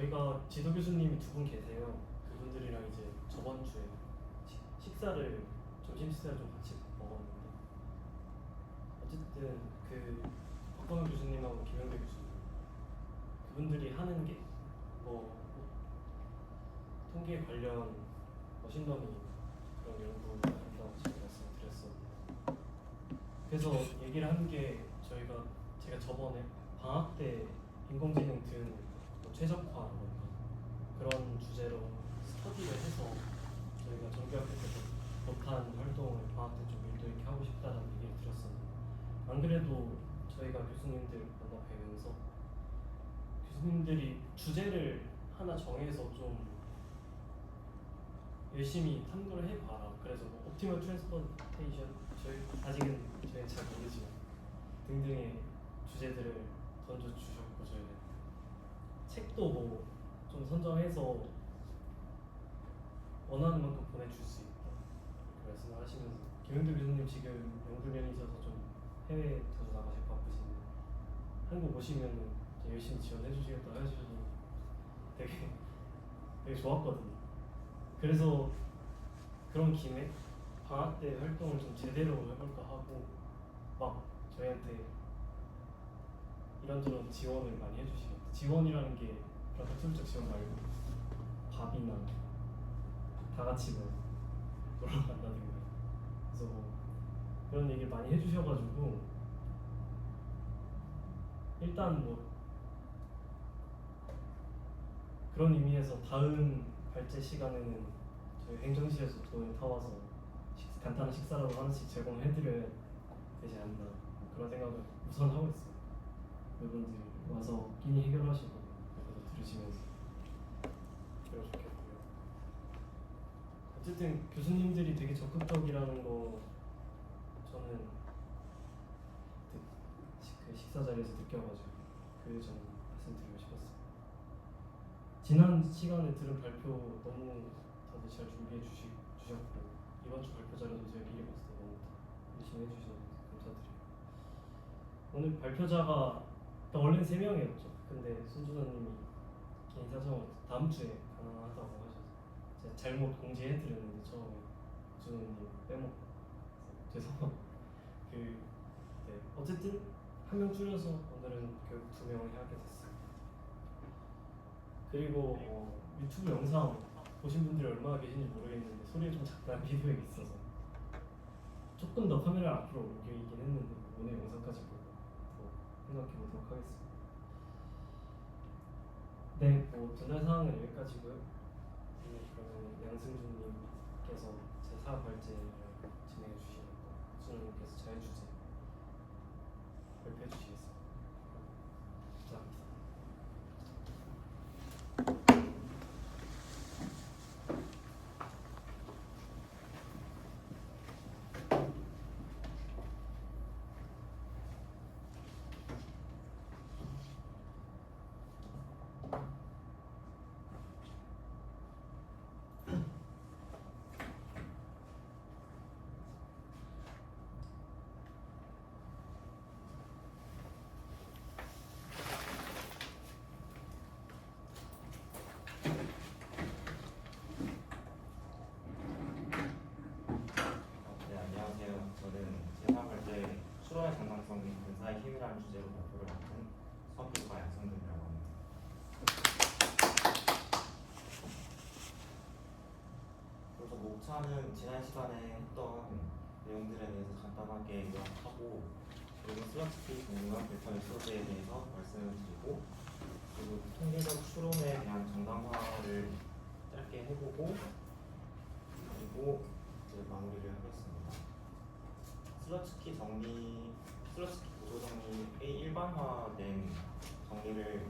저희가 지도 교수님이 두 분 계세요. 그분들이랑 이제 저번 주에 식사를 점심 식사를 좀 같이 먹었는데 어쨌든 그 박건우 교수님하고 김영배 교수님 그분들이 하는 게 뭐 통계 관련 머신러닝 그런 연구를 한다고 제가 말씀드렸었는데 그래서 얘기를 한 게 제가 저번에 방학 때 인공지능 뭐 최적화라던가 그런 주제로 스터디를 해서 저희가 정규학교 때도 못한 활동을 방학 때 좀 밀도 있게 하고 싶다라는 얘기를 들었었는데 안 그래도 저희가 교수님들 만나 뵈면서 교수님들이 주제를 하나 정해서 좀 열심히 탐구를 해봐라. 그래서 뭐 옵티멀 트랜스포테이션 아직은 저희는 잘 모르지만 등등의 주제들을 던져주셨고 저희는 책도 뭐 좀 선정해서 원하는 만큼 보내줄 수 있다 이렇게 말씀을 하시면서 김영도 교수님 지금 연구면이 있어서 좀 해외에 자주 나가시고 바쁘신데 한국 오시면 열심히 지원해 주시겠다 해주셔서 되게 좋았거든요. 그래서 그런 김에 방학 때 활동을 좀 제대로 해볼까 하고 막 저희한테 이런저런 지원을 많이 해주시거든요. 지원이라는 게 그런 학술적 지원 말고 밥이나 다 같이 뭐 놀러 간다든가 그래서 뭐 그런 얘기를 많이 해주셔가지고 일단 뭐 그런 의미에서 다음 발제 시간에는 저희 행정실에서 돈을 타와서 간단한 식사라도 하나씩 제공해드려야 되지 않나 그런 생각을 우선 하고 있어요. 여러분들 와서 끼니 해결하시고 그래도 들으시면서 그래도 좋겠고요. 어쨌든 교수님들이 되게 적극적이라는 거 저는 그 식사 자리에서 느껴가지고 그 점 말씀드리고 싶었어요. 지난 시간에 들은 발표 너무 다들 잘 준비해 주셨고 이번 주 발표 자료도 제가 미리 봤을 때 너무 열심히 해주셔서 감사드려요. 오늘 발표자가 원래는 3명이었죠. 근데 손준호님이 개인 사정으로 다음 주에 가능하다고 하셔서 제가 잘못 공지해드렸는데 처음에 준호님 빼먹고 죄송합니다. 네. 어쨌든 한 명 줄여서 오늘은 결국 2명을 하게 됐어요. 그리고 유튜브 영상 보신 분들이 얼마나 계신지 모르겠는데 소리가 좀 작다는 피드백이 있어서 조금 더 카메라를 앞으로 옮기긴 했는데 오늘 영상까지 보고 더 생각해 보도록 하겠습니다. 네, 뭐 전달 사항은 여기까지고요. 그러면 양승준님께서 제 사업 발제를 진행해 주시겠고 준호님께서 자유주제 발표해 주시겠습니다. 감사합니다. 수로의 정당성 및 근사의 힘이라는 주제로 발표를 맡은 수학교과 양성준이라고 합니다. 그래서 목차는 지난 시간에 했던 내용들에 대해서 간단하게 요약하고 그리고 슬러스키 종류와 벡터 소재에 대해서 말씀을 드리고 그리고 통계적 추론에 대한 정당화를 짧게 해보고 그리고 이제 마무리를 하겠습니다. 슬러스키 구조 정리의 일반화된 정리를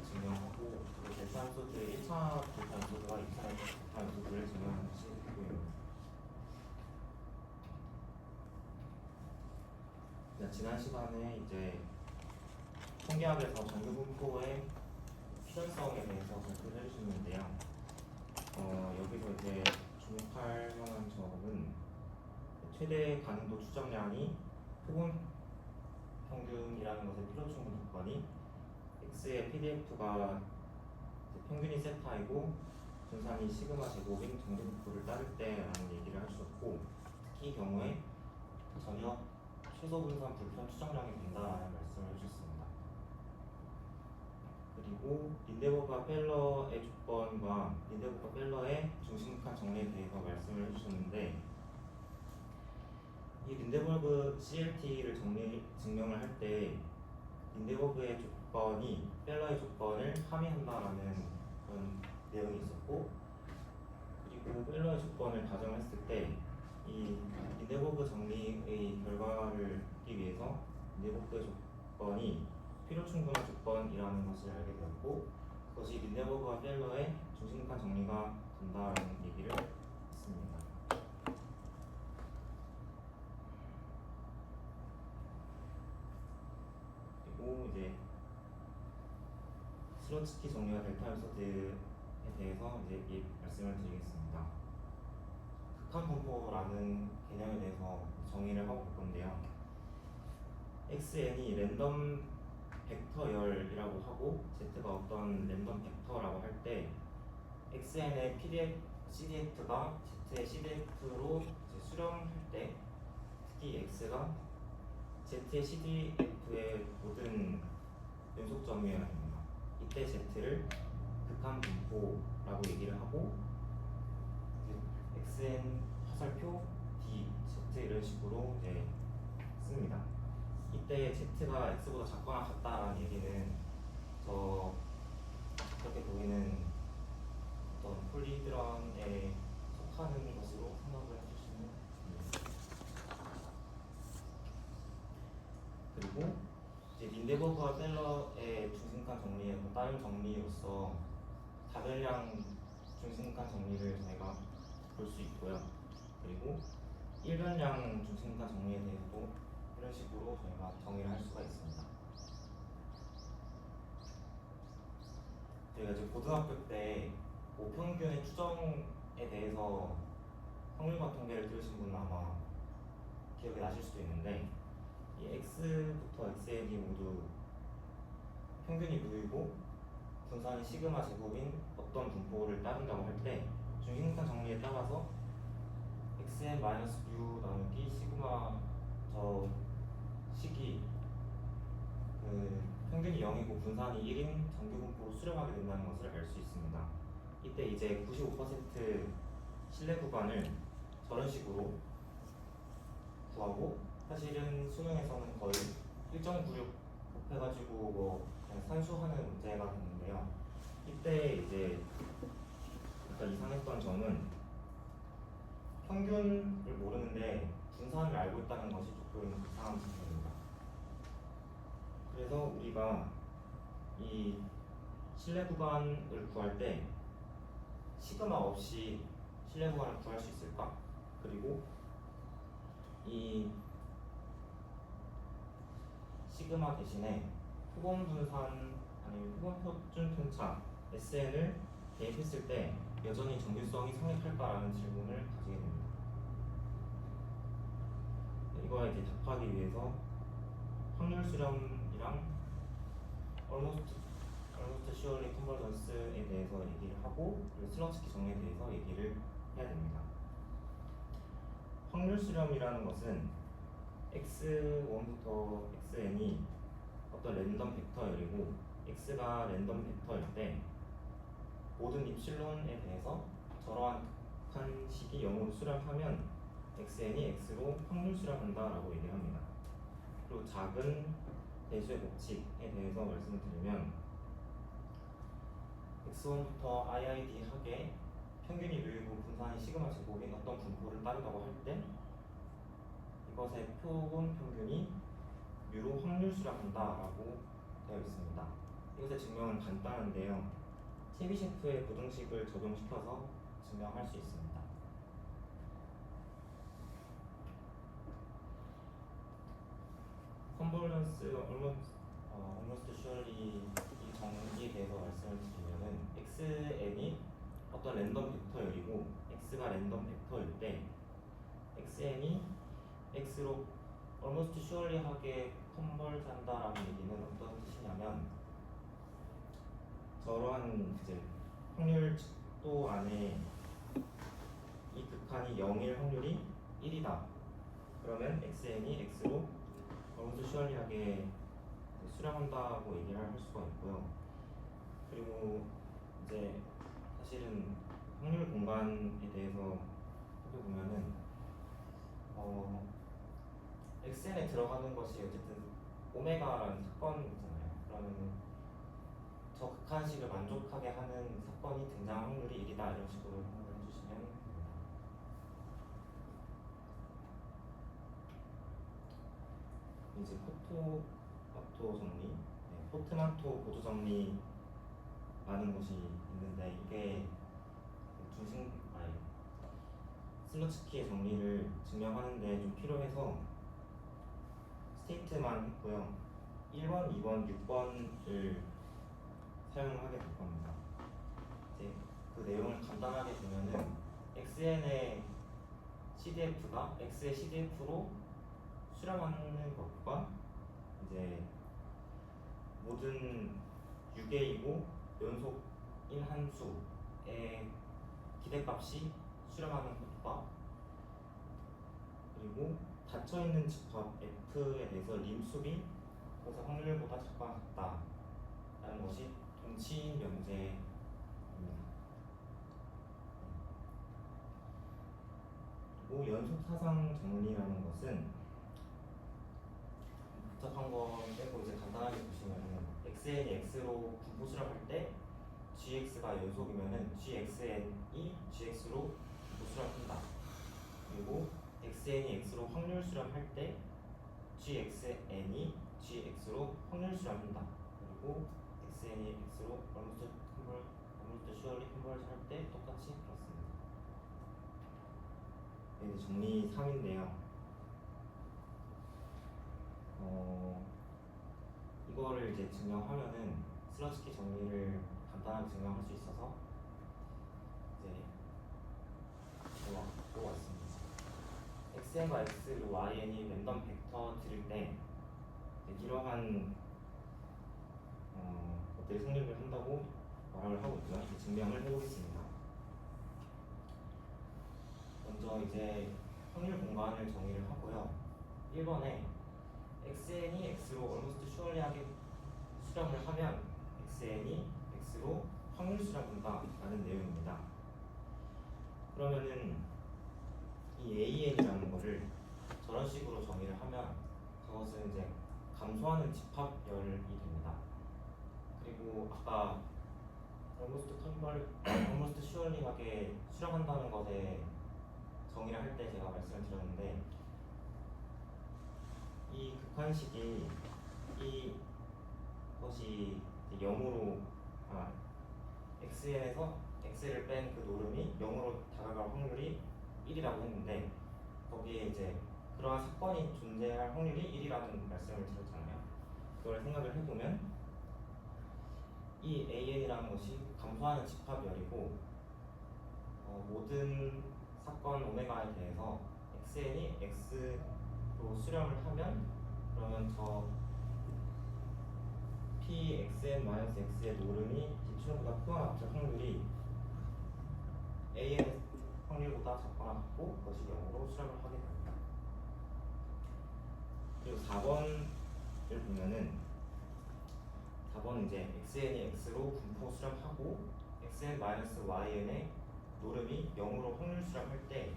증명하고 그리고 데이터 소재의 1차 데이터 소재와 2차 데이터 소재를 증명하는 것이 되고요. 지난 시간에 이제 통계학에서 정규 분포의 필연성에 대해서 발표를 해주셨는데요. 여기서 이제 주목할 만한 점은 최대 가능도 추정량이 표본 평균이라는 것의 필요 충분 조건이 X의 PDF가 평균이 세타이고 분산이 시그마 제곱인 정리분포를 따를 때라는 얘기를 하셨고, 특히 이 경우에 전혀 최소 분산 불편 추정량이 된다라는 말씀을 해주셨습니다. 그리고 린데버그와 펠러의 조건과 린데버그와 펠러의 중심극한 정리에 대해서 말씀을 해주셨는데, 이 린데버그 CLT를 증명을 할 때 린데버그의 조건이 펠러의 조건을 함의한다라는 그런 내용이 있었고, 그리고 펠러의 조건을 가정했을 때 이 린데버그 정리의 결과를 얻기 위해서 린데버그의 조건이 필요 충분한 조건이라는 것을 알게 되었고, 그것이 린데버그와 펠러의 중심극한 정리가 된다는 얘기를 했습니다. 그리고 이제 슬로츠키 정리와 델타 요소들에 대해서 이제 말씀을 드리겠습니다. 극한 분포라는 개념에 대해서 정의를 하고 볼 건데요. xn이 랜덤 벡터 열이라고 하고 z가 어떤 랜덤 벡터라고 할 때 xn의 CDF가 z의 CDF로 수렴할 때, 특히 x가 z의 CDF의 모든 연속점이어야 됩니다. 이때 z를 극한 분포라고 얘기를 하고, xn 화살표 d, z 이런 식으로 이제 씁니다. 이때 z가 x보다 작거나 같다라는 얘기는 그렇게 보이는 어떤 폴리드런에 속하는 것으로 생각을 해주시면 됩니다. 그리고 이제 린데버그와 펠러의 중심극한 정리의 다른 정리로서 다별량 중심극한 정리를 저희가 볼 수 있고요. 그리고 일변량 중심극한 정리에 대해서도 이런 식으로 저희가 정의를 할 수가 있습니다. 저희가 이제 고등학교 때 모평균의 추정에 대해서 확률과 통계를 들으신 분은 아마 기억이 나실 수도 있는데, 이 x부터 xn이 모두 평균이 무이고 분산이 시그마 제곱인 어떤 분포를 따른다고 할 때 중심극한 정리에 따라서 xn-u 나누기 시그마 저 식이 평균이 0이고 분산이 1인 정규 분포로 수렴하게 된다는 것을 알 수 있습니다. 이때 이제 95% 신뢰 구간을 저런 식으로 구하고, 사실은 수능에서는 거의 1.96 곱해가지고 뭐 그냥 산수하는 문제가 됐는데요. 이때 이제 약간 이상했던 점은 평균을 모르는데 분산을 알고 있다는 것이 조금 이상한 부분입니다. 그래서 우리가 이 신뢰 구간을 구할 때 시그마 없이 신뢰 구간을 구할 수 있을까? 그리고 이 시그마 대신에 표본 분산 아니면 표본 표준 편차 SN을 대입했을 때 여전히 정규성이 성립할까라는 질문을 가지게 됩니다. 이거에 이제 답하기 위해서 확률 수렴이랑 almost surely convergence에 대해서 얘기를 하고, 그리고 슬러츠키 정리에 대해서 얘기를 해야 됩니다. 확률 수렴이라는 것은 x1부터 xn이 어떤 랜덤 벡터열이고 x가 랜덤 벡터일 때 모든 입실론에 대해서 저러한 극한 식이 0으로 수렴하면 xn이 x로 확률 수렴한다라고 얘기를 합니다. 그리고 작은 대수의 법칙에 대해서 말씀을 드리면 x1부터 iid 하게 평균이 뮤이고 분산이 시그마 제곱인 어떤 분포를 따른다고 할 때 이것의 표본 평균이 뮤로 확률 수렴한다라고 되어 있습니다. 이것의 증명은 간단한데요. 체비셰프의 부등식을 적용시켜서 증명할 수 있습니다. 컨버전스 almost surely 이 정의에 대해서 말씀을 드리면은 xn이 어떤 랜덤 벡터열이고 x가 랜덤 벡터일 때 xn이 x로 almost surely하게 컨버전한다라는 얘기는 어떤 뜻이냐면, 저러한 이제 확률 측도 안에 이 극한이 0일 확률이 1이다. 그러면 xn이 x로 어느 정도 슈얼리하게 수렴한다고 얘기를 할 수가 있고요. 그리고 이제 사실은 확률 공간에 대해서 살펴보면은 xn에 들어가는 것이 어쨌든 오메가라는 사건이잖아요. 그러면 저 극한식을 만족하게 하는 사건이 등장할 확률이 1이다 이런 식으로 생각을 해주시면 됩니다. 이제 포트마토 정리, 포트만토 보조 정리라는 것이 있는데 이게 슬로츠키의 정리를 증명하는데 좀 필요해서 스테이트만 했고요. 1번, 2번, 6번을 사용하게 될 겁니다. 이제 그 내용을 간단하게 보면은 xn의 CDF가 x의 CDF로 수렴하는 것과 이제 모든 유계이고 연속인 한 수의 기대값이 수렴하는 것과 그리고 닫혀있는 집합 F에 대해서 림수비 그래서 확률보다 작거나 같다라는 것이 동치 명제입니다. 그리고 연속 사상 정리라는 것은 복잡한 거 빼고 이제 간단하게 보시면은 xn이 x로 분포 수렴할 때 gx가 연속이면은 gxn이 gx로 분포 수렴한다. 그리고 xn이 x로 확률 수렴할 때 gxn이 gx로 확률 수렴한다. 그리고 xn이 x로 almost surely converge 할 때 똑같이 그렇습니다. 이제 정리 3인데요. 이거를 이제 증명하면은 슬러츠키 정리를 간단하게 증명할 수 있어서 이제 또 왔습니다. xn과 x 그리고 yn이 랜덤 벡터 들일 때 이러한 것들이 성립을 한다고 말을 하고 있고요. 이제 증명을 해보겠습니다. 먼저 이제 확률 공간을 정의를 하고요. 1번에 xn이 x로 almost surely하게 수렴을 하면 xn이 x로 확률 수렴한다 라는 내용입니다. 그러면은 이 an이라는 거를 저런 식으로 정의를 하면 저것은 이제 감소하는 집합열이 됩니다. 그리고 아까 almost surely하게 수렴한다는 것에 정의를 할 때 제가 말씀을 드렸는데 이 극한식이 이것이 0으로 xn에서 x를 뺀 그 노름이 0으로 다가갈 확률이 1이라고 했는데 거기에 이제 그러한 사건이 존재할 확률이 1이라는 말씀을 드렸잖아요. 그걸 생각을 해보면 이 an이라는 것이 감소하는 집합열이고 모든 사건 오메가에 대해서 xn이 x로 수렴을 하면 그러면 저 pxn-x의 노름이 기출보다 크거나 같을 확률이 an의 확률보다 작거나 같고 그것이 0으로 수렴을 하게 됩니다. 그리고 4번을 보면은 4번은 이제 xn이 x로 분포 수렴하고 xn-yn의 노름이 0으로 확률 수렴할 때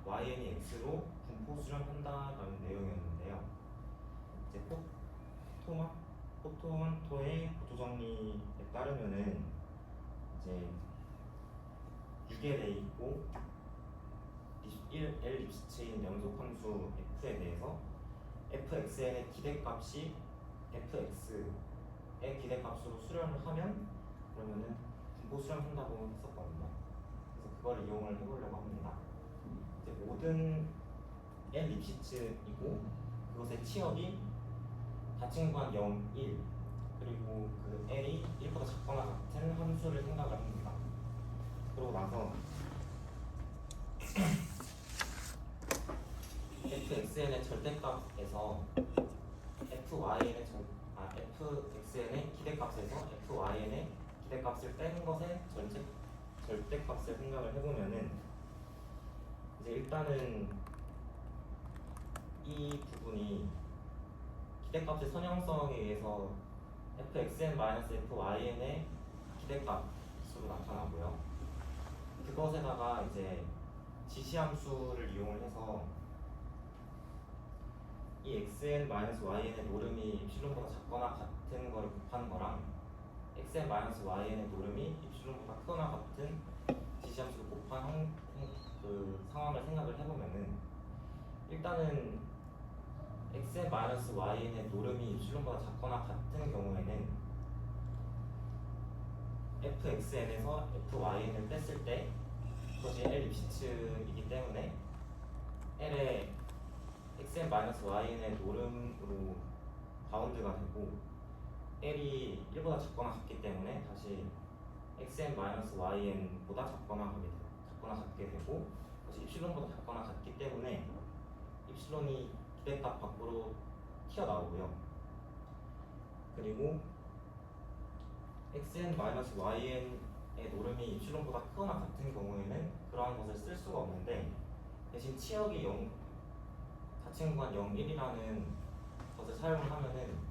yn이 x로 분포 수렴한다라는 내용이었는데요. 이제 포토만토의 보조 정리에 따르면은 이제 6에 대해 있고 L 립스트인 연속 함수 f에 대해서 fxn의 기대값이 fx의 기대값으로 수렴을 하면 그러면은 분포 수렴한다고 했었거든요. 그래서 그걸 이용을 해보려고 합니다. 이제 모든 L 립시츠이고 그것의 치역이 닫힌 구간 0, 1 그리고 그 L이 1보다 작거나 같은 함수를 생각을 합니다. 그러고 나서 fxn의 절대값에서 fxn의 기대값에서 fyn의 기대값을 뺀 것의 절대값을 생각을 해보면은 이제 일단은 이 부분이 기대값의 선형성에 의해서 fxn-fyn의 기대값으로 나타나고요. 그것에다가 이제 지시함수를 이용을 해서 이 xn-yn의 노름이 입실론보다 작거나 같은 거를 곱하는 거랑 xn-yn의 노름이 입실론보다 크거나 같은 지시함수를 곱한 그 상황을 생각을 해보면은 일단은 xn-yn의 노름이 입실론보다 작거나 같은 경우에는 fxn에서 fyn을 뺐을 때 그것이 L 입시층이기 때문에 L의 xn-yn의 노름으로 바운드가 되고 L이 1보다 작거나 같기 때문에 다시 xn-yn보다 작거나 같게 되고 그것이 입실론보다 작거나 같기 때문에 입실론이 기대값 밖으로 튀어나오고요. 그리고 xn-yn의 노름이 입실론보다 크거나 같은 경우에는 그러한 것을 쓸 수가 없는데 대신 치역이 0, 닫힌 구간 0, 1이라는 것을 사용을 하면은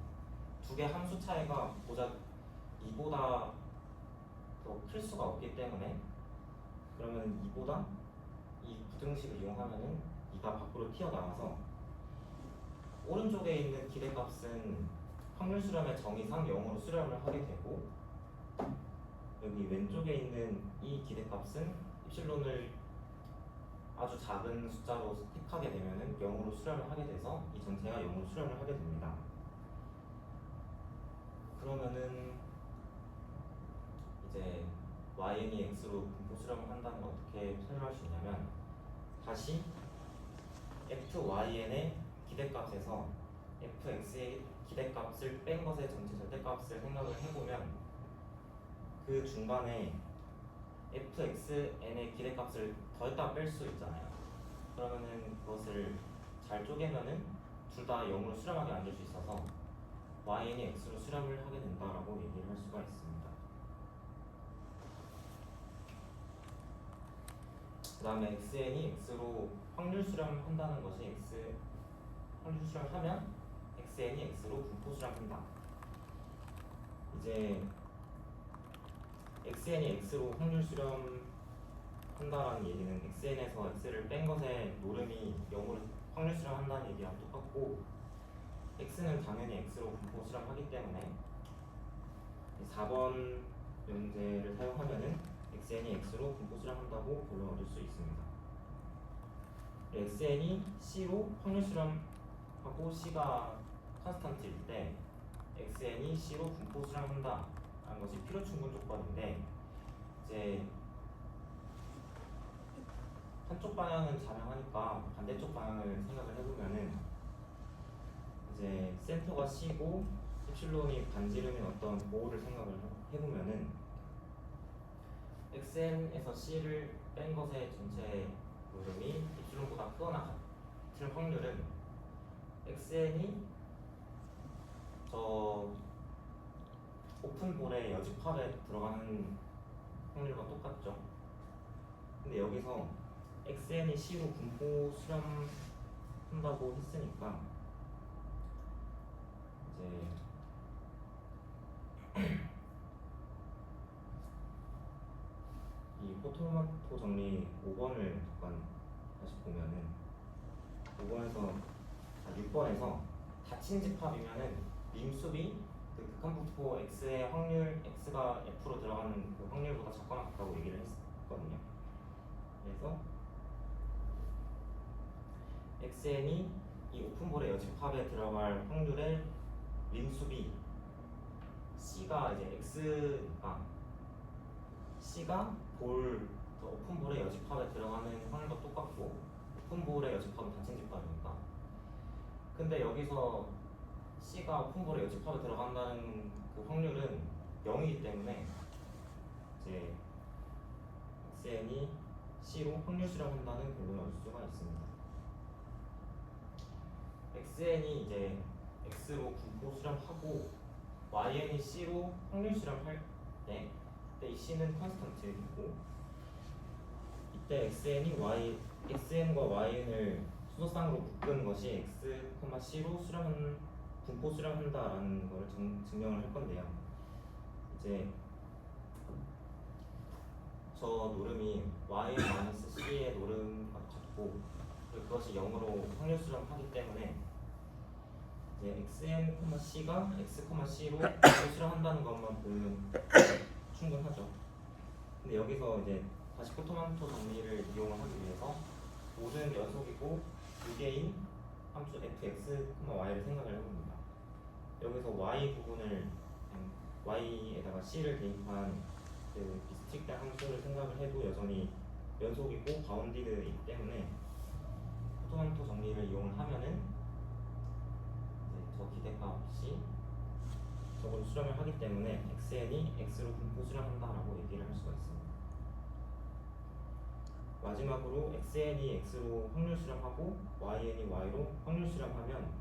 두 개 함수 차이가 고작 2보다 더 클 수가 없기 때문에 그러면 2보다 이 부등식을 이용하면은 2가 밖으로 튀어나와서 오른쪽에 있는 기대값은 확률 수렴의 정의상 0으로 수렴을 하게 되고 여기 왼쪽에 있는 이 기대값은 입실론을 아주 작은 숫자로 택하게 되면은 0으로 수렴을 하게 돼서 이 전체가 0으로 수렴을 하게 됩니다. 그러면은 이제yn이 x로 분포 수렴을 한다는 걸 어떻게 설명할 수 있냐면 다시 fyn의 기대값에서 fx의 기대값을 뺀 것의 전체 절대값을 생각을 해보면 그 중간에 fxn의 기대값을 더했다 뺄 수 있잖아요. 그러면은 그것을 잘 쪼개면은 둘 다 0으로 수렴하게 만들 수 있어서yn이 x로 수렴을 하게 된다라고 얘기를 할 수가 있습니다. 그 다음에 xn이 x로 확률 수렴한다는 것이 확률 수렴하면 xn이 x로 분포 수렴한다. 이제 xn이 x로 확률 수렴한다라는 얘기는 xn에서 x를 뺀 것의 노름이 0으로 확률 수렴한다는 얘기랑 똑같고 x는 당연히 x로 분포 수렴하기 때문에 4번 문제를 사용하면은 xn이 x로 분포 수렴한다고 결론 얻을 수 있습니다. xn이 c로 확률 수렴하고 c가 컨스탄트일 때 xn이 c로 분포 수렴한다 라는 것이 필요 충분 조건인데 이제 한쪽 방향은 자명하니까 반대쪽 방향을 생각을 해보면은 이제 센터가 C고 입실론이 반지름인 어떤 모를 생각을 해보면은 xn에서 C를 뺀 것의 전체 노름이 입실론보다 크거나 같을 확률은 xn이 저 오픈볼의 여집합에 들어가는 확률과 똑같죠. 근데 여기서 xn이 C로 분포 수렴한다고 했으니까 이제 이 포토마토 정리 5번을 잠깐 다시 보면은 6번에서 닫힌 집합이면은 림수비 그 극한분포 x의 확률 x가 f로 들어가는 그 확률보다 작거나 같다고 얘기를 했거든요. 그래서 xn이 이 오픈볼의 여집합에 들어갈 확률의 림수비 c가 이제 x가 c가 오픈볼의 여집합에 들어가는 확률과 똑같고 오픈볼의 여집합은 닫힌 집합이니까. 근데 여기서 c가 오픈볼의 여집합에 들어간다는 그 확률은 0이기 때문에 이제 xn이 c로 확률 수렴한다는 결론을 얻을 수가 있습니다. xn이 이제 x로 분포 수렴하고 yn이 c로 확률 수렴할 때 이때 이 C는 컨스턴트이고 이때 xn과yn을 수소쌍으로 묶은 것이 x, c로 분포 수렴한다라는 걸 증명을 할 건데요. 이제 저 노름이 y-c의 노름과 같고 그리고 그것이 0으로 확률 수렴하기 때문에 이제 xn, c가 x, c로 분포 수렴한다는 것만 보면 충분하죠. 근데 여기서 이제 다시 포토만토 정리를 이용하기 위해서 모든 연속이고 2개인 함수 fx, y를 생각을 해봅니다. 여기서 y 부분을 y에다가 c를 대입한 그 비스틱된 함수를 생각을 해도 여전히 연속이고 바운디드이기 때문에 포토만토 정리를 이용을 하면은 이제 저 기대값 없이 저걸 수렴을 하기 때문에 xn이 x로 분포 수렴한다라고 얘기를 할 수가 있습니다. 마지막으로 xn이 x로 확률 수렴하고 yn이 y로 확률 수렴하면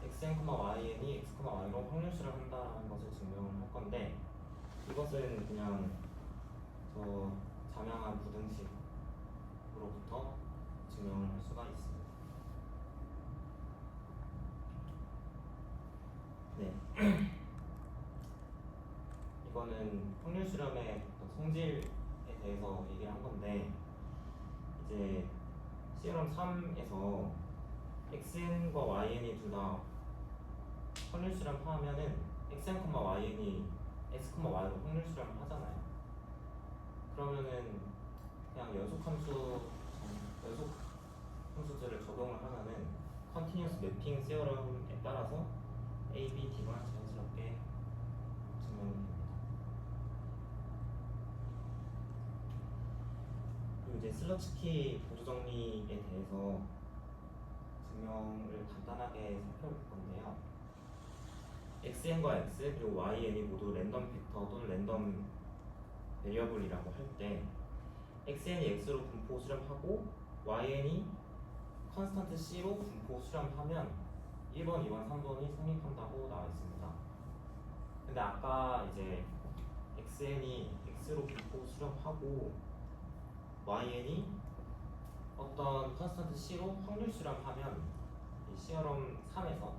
xn, yn이 x, y로 확률 수렴한다는 것을 증명을 할 건데 이것은 그냥 저 자명한 부등식으로부터 증명을 할 수가 있습니다. 네. 이거는 확률 수렴의 성질에 대해서 얘기를 한 건데 이제 시어럼 3에서 xn과 yn이 둘 다 확률 수렴하면은 xn, yn이 x, y로 확률 수렴을 하잖아요. 그러면은 그냥 연속 함수들을 적용을 하면은 컨티뉴어스 매핑 시어럼에 따라서 a, b, d가 자연스럽게 증명이 됩니다. 그리고 이제 슬러츠키 보조 정리에 대해서 증명을 간단하게 살펴볼 건데요. xn과 x 그리고 yn이 모두 랜덤 벡터 또는 랜덤 베리어블이라고 할 때 xn이 x로 분포 수렴하고 yn이 컨스턴트 c로 분포 수렴하면 1번, 2번, 3번이 성립한다고 나와 있습니다. 근데 아까 이제 xn이 x로 분포 수렴하고 yn이 어떤 컨스턴트 c로 확률 수렴하면 이 시어럼 3에서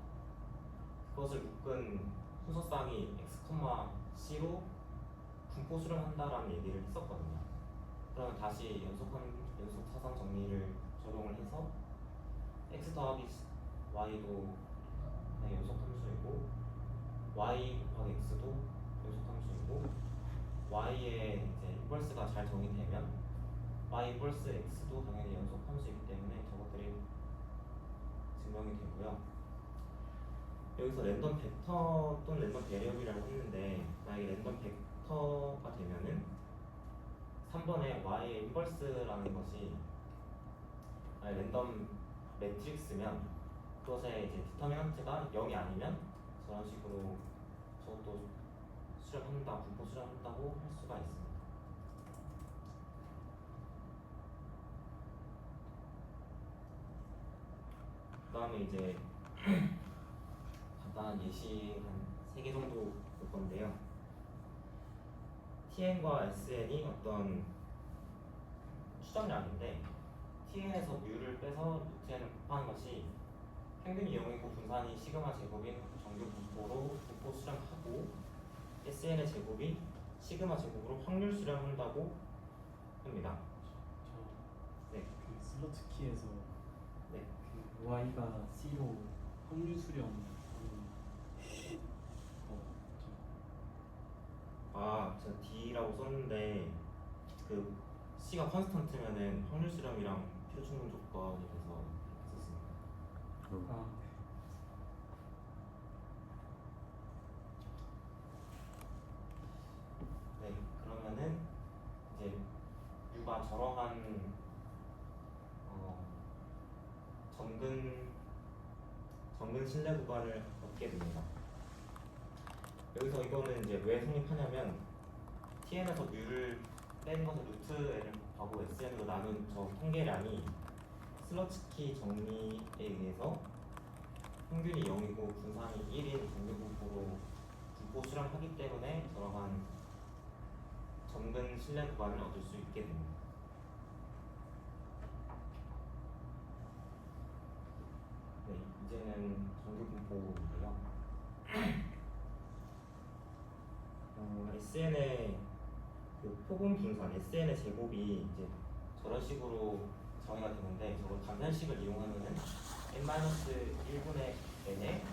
그것을 묶은 순서쌍이 x, c로 분포 수렴한다라는 얘기를 했었거든요. 그러면 다시 연속 사상 정리를 적용을 해서 x 더하기 y도 그냥 연속 함수이고 y 곱하기 x도 연속 함수이고 y의 이제 인버스가 잘 정의되면 y 플러스 x도 당연히 연속 함수이기 때문에 저것들이 증명이 되고요. 여기서 랜덤 벡터 또는 랜덤 베리어블이라고 했는데 만약에 랜덤 벡터가 되면은 3번에 y의 인버스라는 것이 랜덤 매트릭스면 그것의 이제 디터미넌트가 0이 아니면 저런 식으로 저것도 수렴한다, 분포 수렴한다고 할 수가 있습니다. 그 다음에 이제 간단한 예시 한 3개 정도 볼 건데요. tn과 sn이 어떤 추정량인데 tn에서 μ를 빼서 루트n을 곱하는 것이 평균이 0이고 분산이 시그마 제곱인 정규 분포로 분포 수렴하고 sn의 제곱이 시그마 제곱으로 확률 수렴한다고 합니다. 네. 그 슬러트 키에서 네. 그 y가 c로 확률 수렴 저 D라고 썼는데 그 C가 컨스턴트면은 확률 수렴이랑 필요 충분 조건이 돼서 썼습니다. 네, 그러면은 이제 U가 저러한 정근 신뢰 구간을 얻게 됩니다. 여기서 이거는 이제 왜 성립하냐면 tn에서 μ를 뺀 것을 루트 n을 곱하고 sn으로 나눈 저 통계량이 슬러츠키 정리에 의해서 평균이 0이고 분산이 1인 정규 분포로 분포 수렴하기 때문에 저러한 당근 신뢰 구간을 얻을 수 있게 됩니다. 네, 이제는 정규 분포인데요. SN의 그 표본 분산, SN의 제곱이 이제 저런 식으로 정의가 되는데, 저걸 간편식을 이용하면은 n-1분의 n에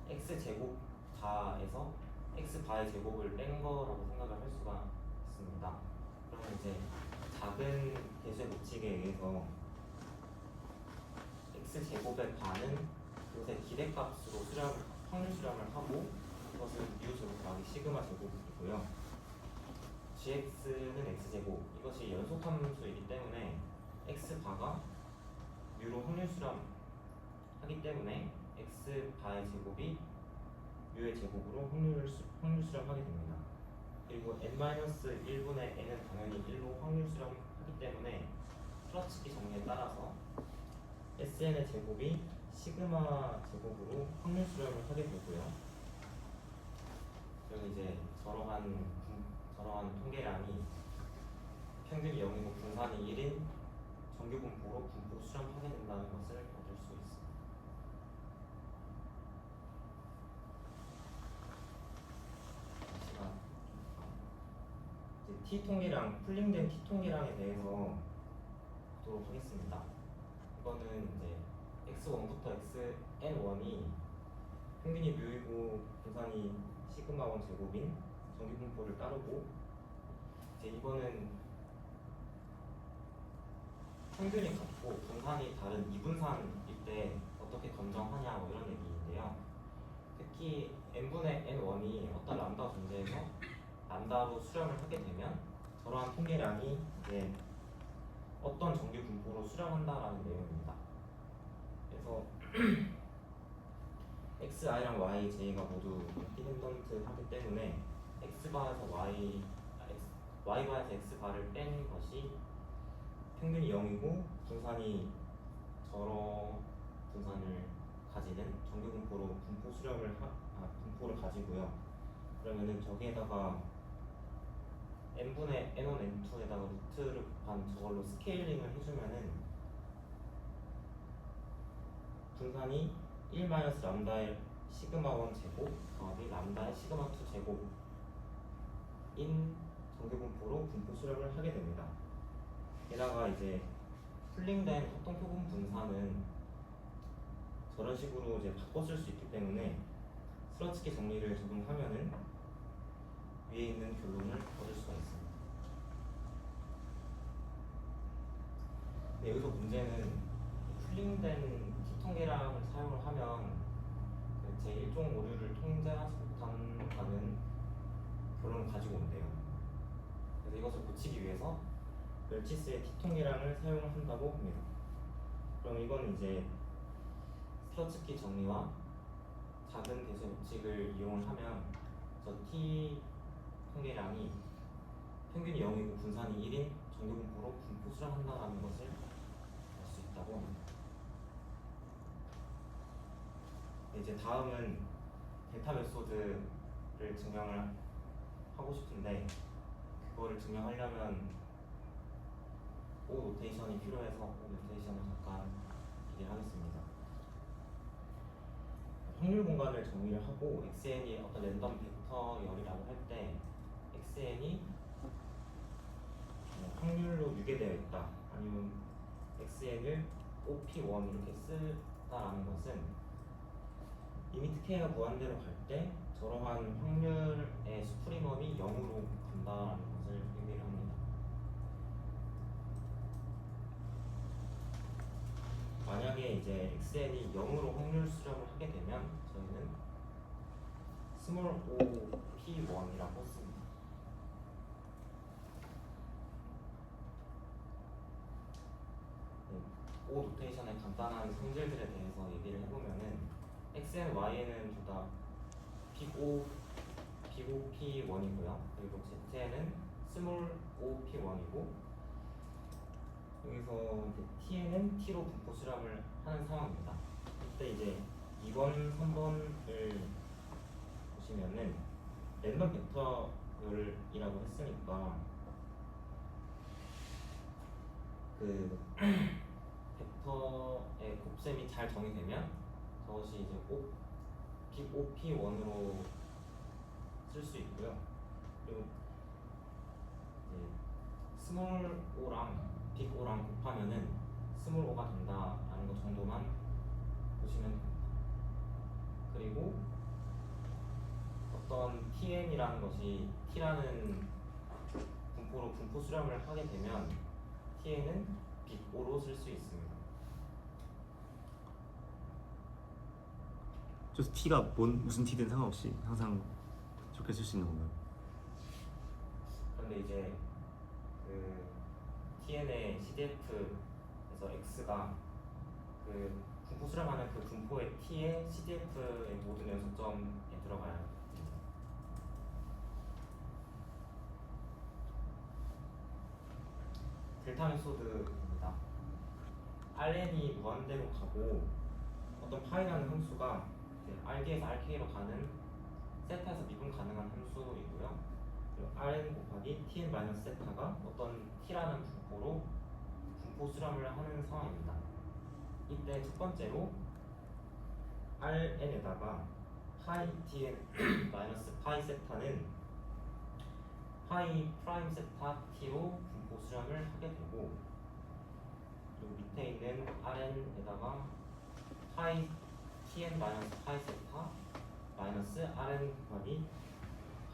x 제곱바에서 x 바의 제곱을 뺀 거라고 생각을 할 수가 있습니다. 그러면 이제 작은 개수의 법칙에 의해서 x 제곱의 바는 그것의 기대값으로 확률 수렴을 하고, 이것은 mu 제곱 더하기 시그마 제곱이고요. gx는 x 제곱, 이것이 연속 함수이기 때문에 x 바가 mu로 확률 수렴하기 때문에 x 바의 제곱이 mu의 제곱으로 확률 수렴하게 됩니다. 그리고 n-1분의 n은 당연히 1로 확률 수렴하기 때문에 스러츠키 정리에 따라서 SN의 제곱이 시그마 제곱으로 확률 수렴을 하게 되고요. 그리고 이제 저러한 통계량이 평균이 0이고 분산이 1인 정규 분포로 분포 수렴하게 된다는 것을 얻을 수 있습니다. 이제 T 통계량, 풀링된 T 통계량에 대해서 보도록 하겠습니다. 이거는 이제 x1부터 xn1이 평균이 뮤이고 분산이 시그마 1 제곱인 정규 분포를 따르고, 이제 이거는 평균이 같고 분산이 다른 이분산일 때 어떻게 검정하냐 뭐 이런 얘기인데요. 특히 n분의 n1이 어떤 람다 존재에서 람다로 수렴을 하게 되면 저러한 통계량이 이제 어떤 정규 분포로 수렴한다라는 내용입니다. 그래서 xi랑 yj가 모두 인디펜던트 하기 때문에 x바에서 y바에서 x바를 뺀 것이 평균이 0이고 분산이 저러 분산을 가지는 정규 분포로 분포를 가지고요. 그러면은 저기에다가 n분의 n1, n2에다가 루트를 곱한 저걸로 스케일링을 해주면은 분산이 1 람다의 시그마 1 제곱 더하기 람다의 시그마 2 제곱인 정규 분포로 분포 수렴을 하게 됩니다. 게다가 이제 풀링된 합동 표본 분산은 저런 식으로 이제 바꿔 쓸 수 있기 때문에 스러츠키 정리를 적용하면은 위에 있는 결론을 얻을 수가 있습니다. 네, 여기서 문제는 풀링된 T통계량을 사용을 하면 제1종 오류를 통제하지 못한다는 결론을 가지고 온대요. 그래서 이것을 고치기 위해서 멸치스의 T통계량을 사용을 한다고 합니다. 그럼 이건 이제 스러츠키 정리와 작은 개수의 법칙을 이용을 하면 저 T 통계량이 평균이 0이고 분산이 1인 정규 분포로 분포 수렴한다는 것을 알 수 있다고 합니다. 이제 다음은 델타 메소드를 증명을 하고 싶은데, 그거를 증명하려면 O 노테이션이 필요해서 O 노테이션을 잠깐 얘기를 하겠습니다. 확률 공간을 정의를 하고 xn이 어떤 랜덤 벡터 열이라고 할 때 xn이 확률로 유계되어 있다, 아니면 xn을 op1 이렇게 쓰다라는 것은 리미트 k가 무한대로 갈 때 저러한 확률의 수프리멈이 0으로 간다라는 것을 의미를 합니다. 만약에 이제 xn이 0으로 확률 수렴을 하게 되면 저희는 스몰 op1이라고 씁니다. O 노테이션의 간단한 성질들에 대해서 얘기를 해보면은 xn, y는 둘 다 big P1이고요. 그리고 z는 스몰 op1이고, 여기서 t는 t로 분포 수렴을 하는 상황입니다. 이때 이제 2번, 3번을 보시면은 랜덤 벡터 열이라고 했으니까 그 벡터의 곱셈이 잘 정의되면 저것이 이제 빅 OP1으로 쓸 수 있고요. 그리고 이제 스몰 o랑 빅 O랑 곱하면은 스몰 O가 된다라는 것 정도만 보시면 됩니다. 그리고 어떤 TN이라는 것이 T라는 분포로 분포 수렴을 하게 되면 TN은 빅 O로 쓸 수 있습니다. 그래서 T가 무슨 T든 상관없이 항상 좋게 쓸 수 있는 건가요? 그런데 이제 그 TN의 CDF에서 X가 그 분포 수렴하는 그 분포의 T의 CDF의 모든 연속점에 들어가야 합니다. 델타 메소드입니다. RN이 무한대로 가고 어떤 파이라는 함수가 RD에서 RK로 가는 세타에서 미분 가능한 함수이고요. 그리고 RN 곱하기 TN 마이너스 세타가 어떤 T라는 분포로 분포 수렴을 하는 상황입니다. 이때 첫 번째로 RN에다가 파이 TN 마이너스 파이 세타는 파이 프라임 세타 T로 분포 수렴을 하게 되고, 그리고 밑에 있는 RN에다가 파이 TN 마이너스 파이 세타 마이너스 RN 곱하기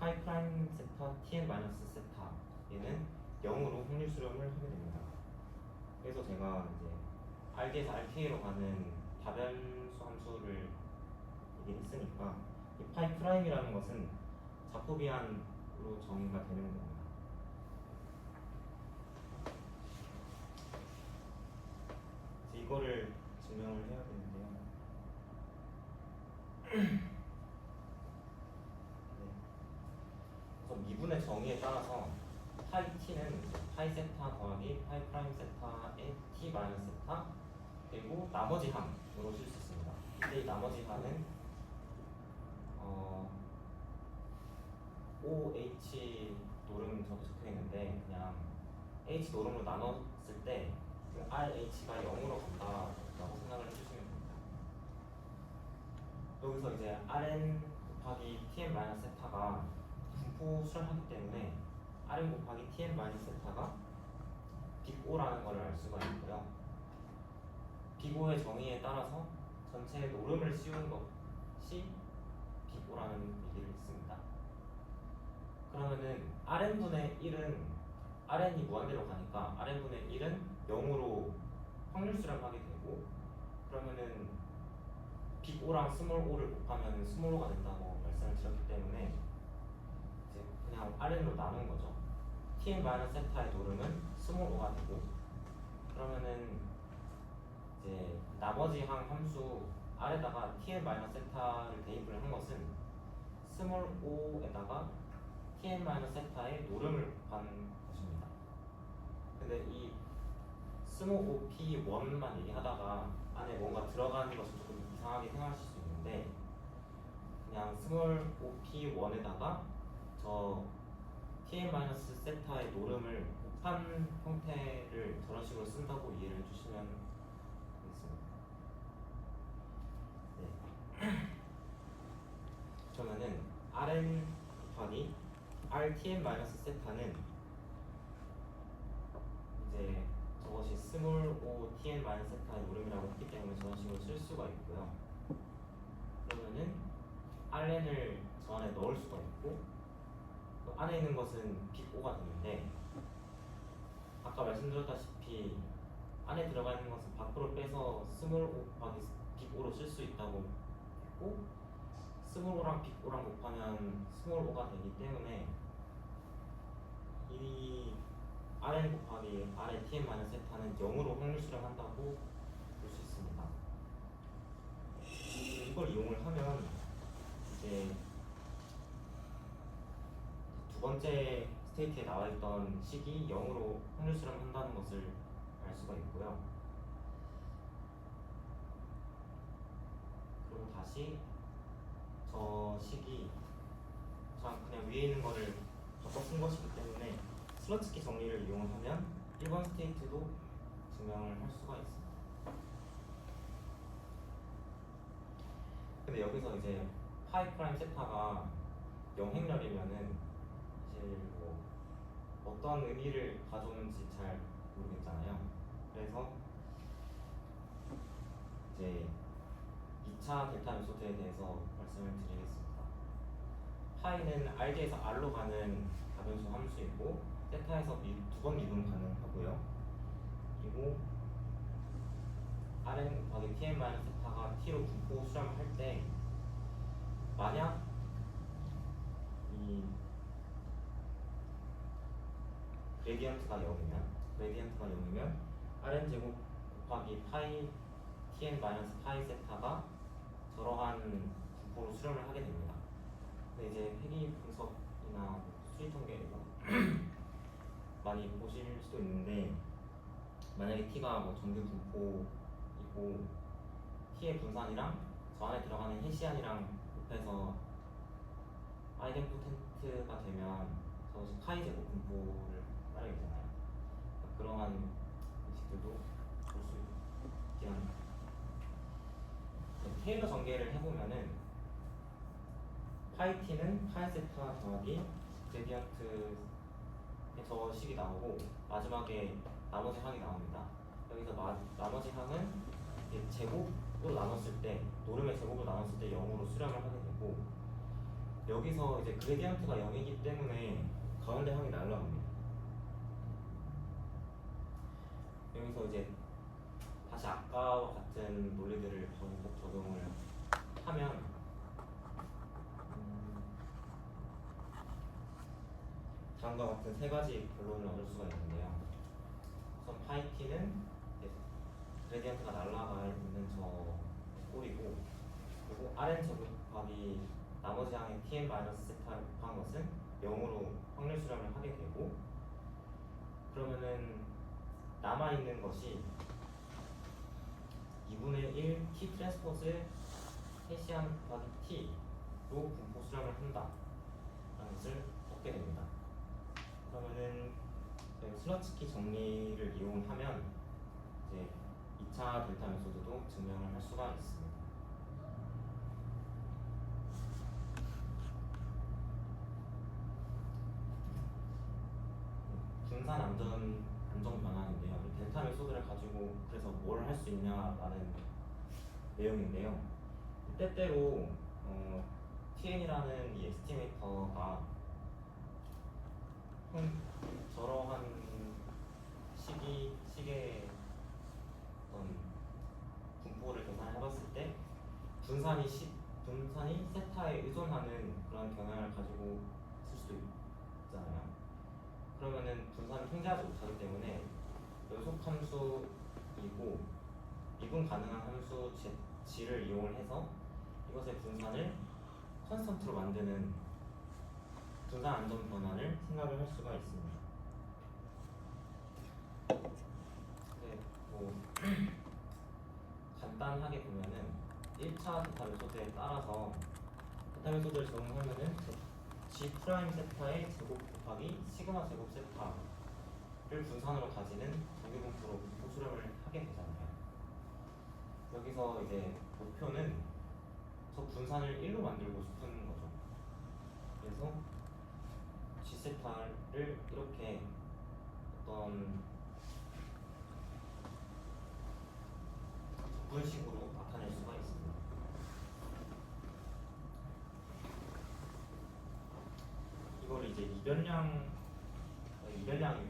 파이 프라임 세타 TN 마이너스 세타, 얘는 0으로 확률 수렴을 하게 됩니다. 그래서 제가 이제 RD에서 RK로 가는 다변수 함수를 얘기했으니까 이 파이 프라임이라는 것은 자코비안으로 정의가 되는 겁니다. 그래서 이거를 증명을 해야 되는데요. 네. 우선 미분의 정의에 따라서 파이 t는 파이 세타 더하기 파이 프라임 세타의 t 마이너스 세타 그리고 나머지 항으로 쓸 수 있습니다. 이때 이 나머지 항은 OH 노름 적혀 있는데 그냥 H 노름으로 나눴을 때 그 RH가 0으로 간다라고 생각을 해주시면 됩니다. 여기서 이제 RN 곱하기 TN 마이너스 세타가 분포 수렴하기 때문에 RN 곱하기 TN 마이너스 세타가 빅 O라는 걸 알 수가 있고요. 빅 O의 정의에 따라서 전체에 노름을 씌운 것이 빅 O라는 얘기를 했습니다. 그러면은 RN분의 1은 RN이 무한대로 가니까 RN분의 1은 0으로 확률 수렴하게 되고, 그러면은 빅 O랑 스몰 O를 곱하면 스몰 O가 된다고 말씀을 드렸기 때문에 이제 그냥 RN으로 나눈 거죠. TN 마이너스 세타의 노름은 스몰 O가 되고, 그러면은 이제 나머지 항 함수 R에다가 TN 마이너스 세타를 대입을 한 것은 스몰 O에다가 TN 마이너스 세타의 노름을 곱한 것입니다. 근데 이 스몰 OP1만 얘기하다가 안에 뭔가 들어가는 것이 조금 이상하게 생각하실 수 있는데, 그냥 스몰 OP1에다가 저 TN 마이너스 세타의 노름을 곱한 형태를 저런 식으로 쓴다고 이해를 해주시면 되겠습니다. 네. 그러면은 RN 곱하기 RTN 마이너스 세타는 이제 저것이 스몰 O TN 마이너스 세타의 노름이라고 했기 때문에 저런 식으로 쓸 수가 있고요. 그러면은 RN을 저 안에 넣을 수가 있고, 그 안에 있는 것은 빅 O가 되는데, 아까 말씀드렸다시피 안에 들어가 있는 것은 밖으로 빼서 스몰 O 곱하기 빅 O로 쓸 수 있다고 했고, 스몰 O랑 빅 O랑 곱하면 스몰 O가 되기 때문에 이 RN 곱하기 RN TN 마이너스 세타는 0으로 확률 수렴한다고 볼 수 있습니다. 이걸 이용을 하면 이제 두 번째 스테이트에 나와 있던 식이 0으로 확률 수렴한다는 것을 알 수가 있고요. 그리고 다시 저 식이 그냥 위에 있는 거를 쓴 것이기 때문에 슬러츠키 정리를 이용하면 1번 스테이트도 증명을 할 수가 있습니다. 근데 여기서 이제 파이 프라임 세타가 영행렬이면은 사실 뭐 어떤 의미를 가져오는지 잘 모르겠잖아요. 그래서 이제 2차 델타 요소들에 대해서 말씀을 드리겠습니다. 파이는 RG에서 R로 가는 가변수 함수이고 세타에서 두 번 미분 가능하고요. 그리고 Rn 곱하기 Tn 마이너스 세타가 T로 분포 수렴을 할 때 만약 이 그레디언트가 0이면 Rn 제곱 곱하기 파이 Tn 마이너스 파이 세타가 저러한 분포로 수렴을 하게 됩니다. 근데 이제 회귀 분석이나 수리 통계 많이 보실 수도 있는데 만약에 T가 뭐 정규 분포이고 T의 분산이랑 저 안에 들어가는 해시안이랑 곱해서 아이덴포텐트가 되면 저것이 파이 제곱 분포를 따르게 되잖아요. 그러한 의식들도 볼 수 있긴 합니다. 테일러 전개를 해보면은 파이 t는 파이 세타 더하기 그레디언트의 저식이 나오고 마지막에 나머지 항이 나옵니다. 여기서 나머지 항은 이제 제곱으로 나눴을 때 노름의 제곱으로 나눴을 때 0으로 수렴을 하게 되고 여기서 이제 그레디언트가 0이기 때문에 가운데 항이 날라갑니다. 여기서 이제 다시 아까와 같은 논리들을 반복 적용을 하면 다음과 같은 세 가지 결론을 얻을 수가 있는데요. 우선 파이 t는 그레디언트가 날아가 있는 저 꼴이고 그리고 Rn 제곱 곱하기 나머지 항의 Tn 마이너스 세타를 곱한 것은 0으로 확률 수렴을 하게 되고 그러면은 남아있는 것이 2분의 1 T 트랜스포즈 해시안 곱하기 T로 분포 수렴을 한다 라는 것을 얻게 됩니다. 그러면은 슬러츠키 정리를 이용하면 이제 2차 델타 메소드도 증명을 할 수가 있습니다. 분산 안정 변환인데요. 이 델타 메소드를 가지고 그래서 뭘 할 수 있냐라는 내용인데요. 때때로 TN이라는 이 에스티메이터가 저러한 식의 어떤 분포를 계산해봤을 때 분산이 세타에 의존하는 그런 경향을 가지고 있을 수도 있잖아요. 그러면은 분산을 통제하지 못하기 때문에 연속 함수이고 미분 가능한 함수 g를 이용을 해서 이것의 분산을 컨스턴트로 만드는 분산 안정 변화를 생각을 할 수가 있습니다. 네, 뭐 간단하게 보면은 1차 델타 메소드에 따라서 델타 메소드를 적용하면은 G 프라임 세타의 제곱 곱하기 시그마 제곱 세타를 분산으로 가지는 정규 분포로 분포 수렴을 하게 되잖아요. 여기서 이제 목표는 저 분산을 1로 만들고 싶은 거죠. 그래서 G 세타를 이렇게 어떤 적분식으로 나타낼 수가 있습니다. 이걸 이제 이별량일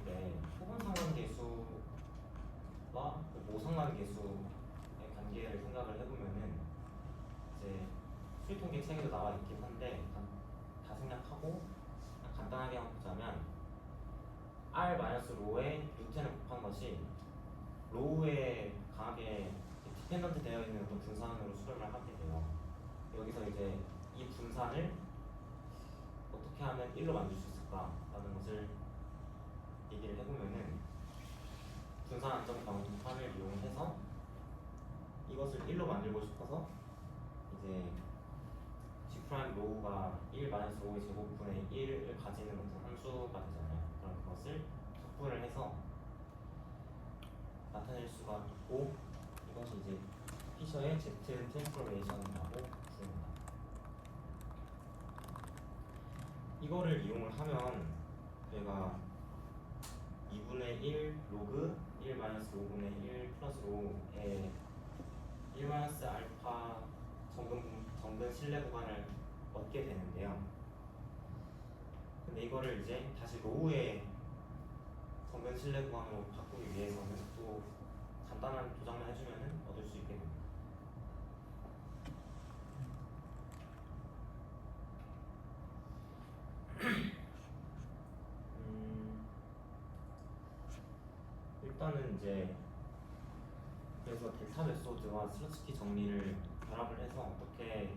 때 호분 상관계수와 모상관계수의 관계를 생각을 해보면은 이제 수리통계 책에도 나와 있긴 한데 다 생략하고 그냥 간단하게 한번 보자면 R-로에 루텐을 곱한 것이 로우에 강하게 디펜던트 되어 있는 어떤 분산으로 수렴을 하게 돼요. 여기서 이제 이 분산을 어떻게 하면 1로 만들 수 있을까라는 것을 얘기를 해보면은 분산 안정 변환을 이용해서 이것을 1로 만들고 싶어서 이제 G' 프라임 로우가 1 마이너스 로우의 제곱분의 1을 가지는 어떤 함수가 되잖아요. 그럼 그것을 적분을 해서 나타낼 수가 있고, 이것이 이제 피셔의 Z 트랜스포메이션이라고 부릅니다. 이거를 이용을 하면 저희가 2분의 1 로그 1 마이너스 로그분의 1 플러스 로우의 1 마이너스 알파 정근 실내 구간을 얻게 되는데요. 근데 이거를 이제 다시 로우의 정근 실내 구간으로 바꾸기 위해서는 또 간단한 조작만 해주면 얻을 수 있게 됩니다. 일단은 이제 그래서 델타 메소드와 스로츠키 정리를 결합을 해서 어떻게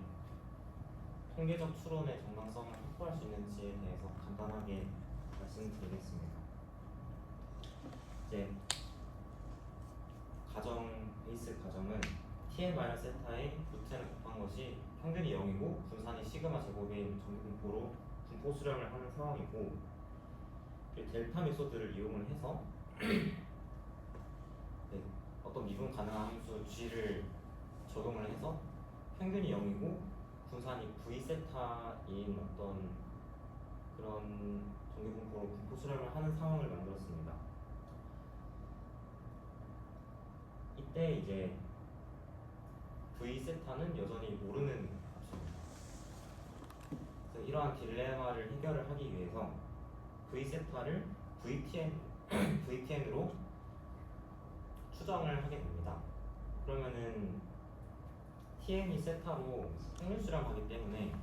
통계적 추론의 정당성을 확보할 수 있는지에 대해서 간단하게 말씀드리겠습니다. 이제 베이스 가정은 tn-세타의 루트n을 곱한 것이 평균이 0이고 분산이 시그마 제곱인 정기분포로 분포 수렴을 하는 상황이고, 델타 메소드를 이용을 해서 네, 어떤 미분 가능한 함수 g를 적용을 해서 평균이 0이고 분산이 v세타인 어떤 그런 정기분포로 분포 수렴을 하는 상황을 만들었습니다. 이때 이제 v세타는 여전히 모르는 값입니다. 그래서 이러한 딜레마를 해결을 하기 위해서 v세타를 vtn으로 추정을 하게 됩니다. 그러면은 tn이 세타로 확률 수렴하기 때문에,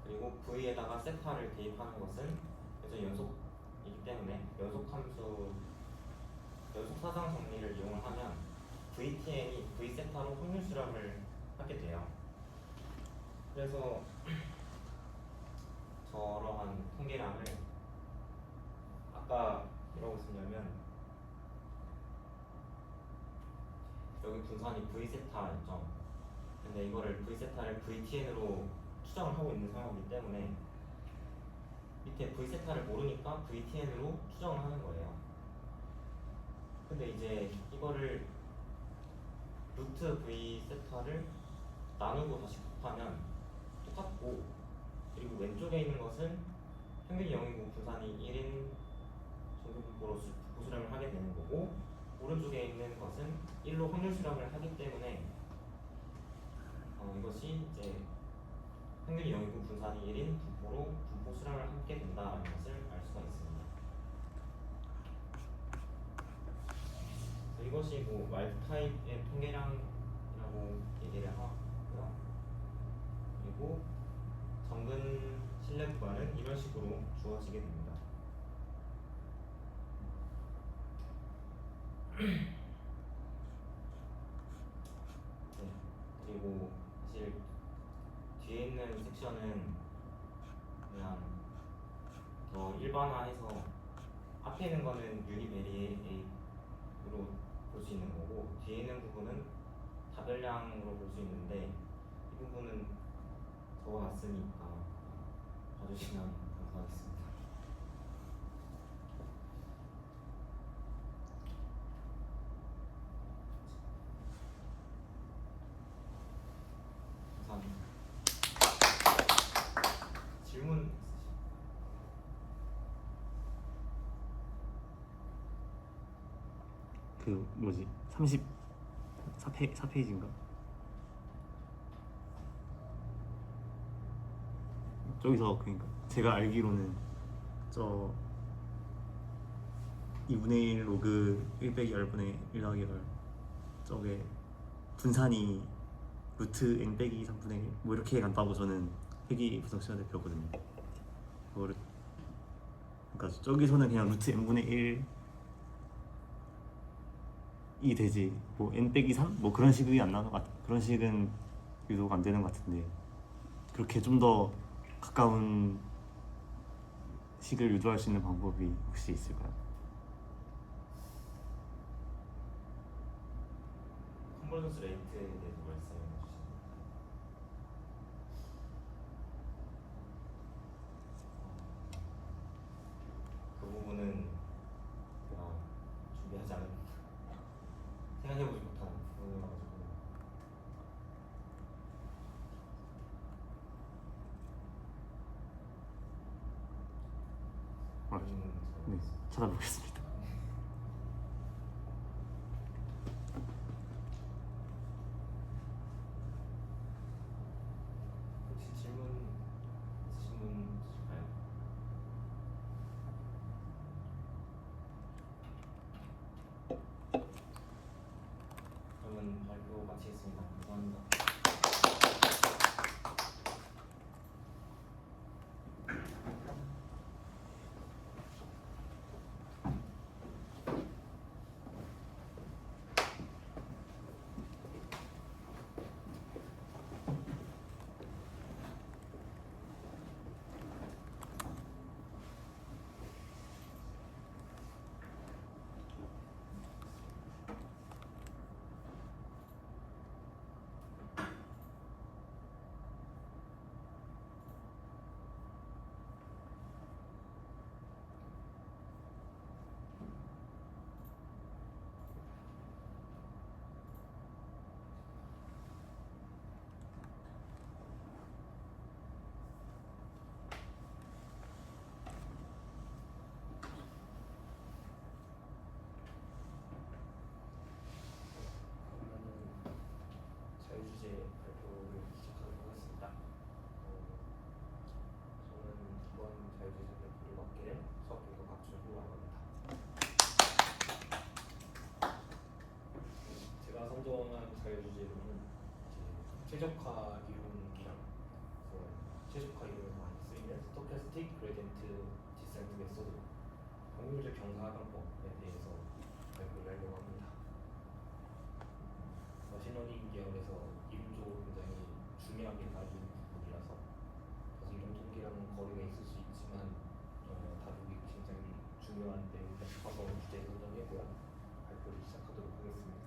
그리고 v에다가 세타를 대입하는 것은 여전히 연속이기 때문에 연속 사상 정리를 이용을 하면 vtn이 v세타로 확률 수렴을 하게 돼요. 그래서 저러한 통계량을 아까 뭐라고 썼냐면, 여기 분산이 v세타였죠. 근데 이거를 v세타를 vtn으로 추정을 하고 있는 상황이기 때문에 밑에 v세타를 모르니까 vtn으로 추정을 하는 거예요. 근데 이제 이거를 루트 v세타를 나누고 다시 곱하면 똑같고, 그리고 왼쪽에 있는 것은 평균이 0이고 분산이 1인 정규분포로 분포 수렴을 하게 되는 거고, 오른쪽에 있는 것은 1로 확률 수렴을 하기 때문에 이것이 이제 평균이 0이고 분산이 1인 분포로 분포 수렴을 하게 된다는 것을 알 수가 있습니다. 이것이 뭐 와일드 타입의 통계량이라고 얘기를 하고요. 그리고 정근 실내 구간은 이런 식으로 주어지게 됩니다. 네, 그리고 사실 뒤에 있는 섹션은 그냥 더 일반화해서 앞에 있는 거는 유니베리에이로 볼 수 있는 거고, 뒤에 있는 부분은 다별량으로 볼 수 있는데, 이 부분은 적어놨으니까 봐주시면 감사하겠습니다. 감사합니다. 질문 있으시죠? 그 뭐지 34페이지인가? 저기서 그러니까 제가 알기로는 저 2분의 1 로그 1 빼기 10분의 1 더하기 10 저게 분산이 루트 n 빼기 3분의 1 뭐 이렇게 간다고 저는 회계 분석 시간에 배웠거든요. 그거를 그러니까 저기서는 그냥 루트 n분의 1이 되지 뭐 n 빼기 3? 뭐 그런 식이 안 나오는 것 같아. 그런 식은 유도가 안 되는 것 같은데, 그렇게 좀 더 가까운 식을 유도할 수 있는 방법이 혹시 있을까요? 컨버전스 레이트에 대해서 말씀해 주시면. 네, 찾아보겠습니다. 혹시 질문 있으실까요? 그러면 발표 마치겠습니다. 감사합니다. 그러면은 자유주제 발표를 시작하도록 하겠습니다. 저는 이번 자유주제 발표를 맡게 된 수학교과 박준호라고 합니다. 제가 선정한 자유주제로는 이제 최적화 이론이랑 최적화 이론에서 많이 쓰이는 스토캐스틱 그레디언트 디센트 메소드 확률적 경사관법에 대해서 발표를 하려고 합니다. 머신러닝 계열에서 이론적으로 굉장히 중요하게 다루는 부분이라서 사실 이론 통계랑은 거리가 있을 수 있지만 다루기 굉장히 중요한 내용이다 싶어서 주제 선정했고요. 발표를 시작하도록 하겠습니다.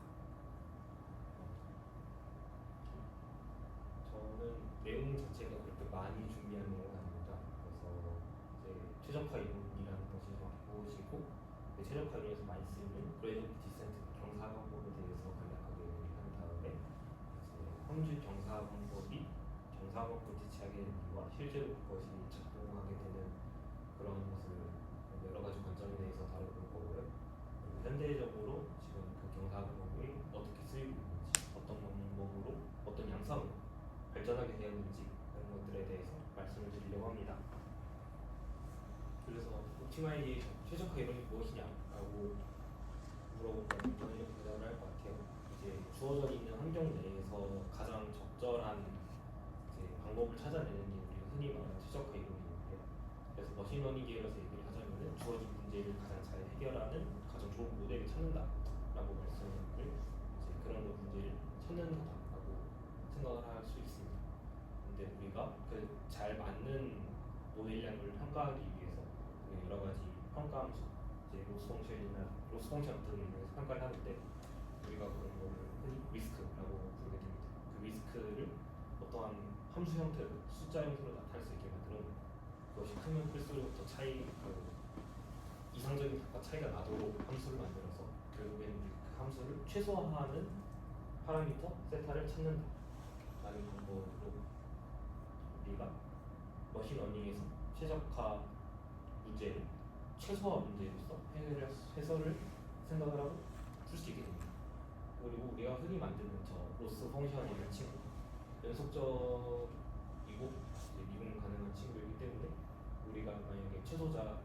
저는 내용 자체가 그렇게 많이 준비한 내용은 아닙니다. 그래서 이제 최적화 이론이라는 것이 무엇이고 최적화 이론에서 많이 쓰이는 그레디언트 디센트 경사방법에 대해서 간략하게 얘기를 한 다음에 이제 확률 경사방법이 경사방법을 대체하게 되는 이유와 실제로 그것이 작동하게 되는 그런 것을 여러 가지 관점에 대해서 다뤄볼 거고요. 그리고 현대적으로 지금 그 경사방법이 어떻게 쓰이고 있는지, 어떤 방법으로, 어떤 양상으로 발전하게 되었는지 그런 것들에 대해서 말씀을 드리려고 합니다. 그래서 옵티마이제이션, 최적화 이론이 무엇이냐라고 물어본다면 저는 이렇게 대답을 할 것 같아요. 이제 주어져 있는 환경 내에서 가장 적절한 이제 방법을 찾아내는 게 우리가 흔히 말하는 최적화 이론인데요. 그래서 머신러닝 계열에서 얘기를 하자면은 주어진 문제를 가장 잘 해결하는 가장 좋은 모델을 찾는다라고 말씀을 이제 그런 문제를 찾는 거다라고 생각을 할 수 있습니다. 근데 우리가 그 잘 맞는 모델이라는 걸 평가하기 위해서 여러 가지 평가 함수, 이제 로스 펑션 등을 이용해서 평가를 하는데 우리가 그런 거를 흔히 리스크라고 부르게 됩니다. 그 리스크를 어떠한 함수 형태로, 숫자 형태로 나타낼 수 있게 만들어 놓는 그것이 크면 클수록 더 이상적인 값과 차이가 나도록 함수를 만들어서 결국에는 그 함수를 최소화하는 파라미터 세타를 찾는다라는 방법으로 우리가 머신러닝에서 최적화 문제를 최소화 문제로서 해설을 생각을 하고 풀 수 있게 됩니다. 그리고 우리가 흔히 만드는 저 로스 펑션이라는 친구, 연속적이고 미분 가능한 친구이기 때문에 우리가 만약에 최소자를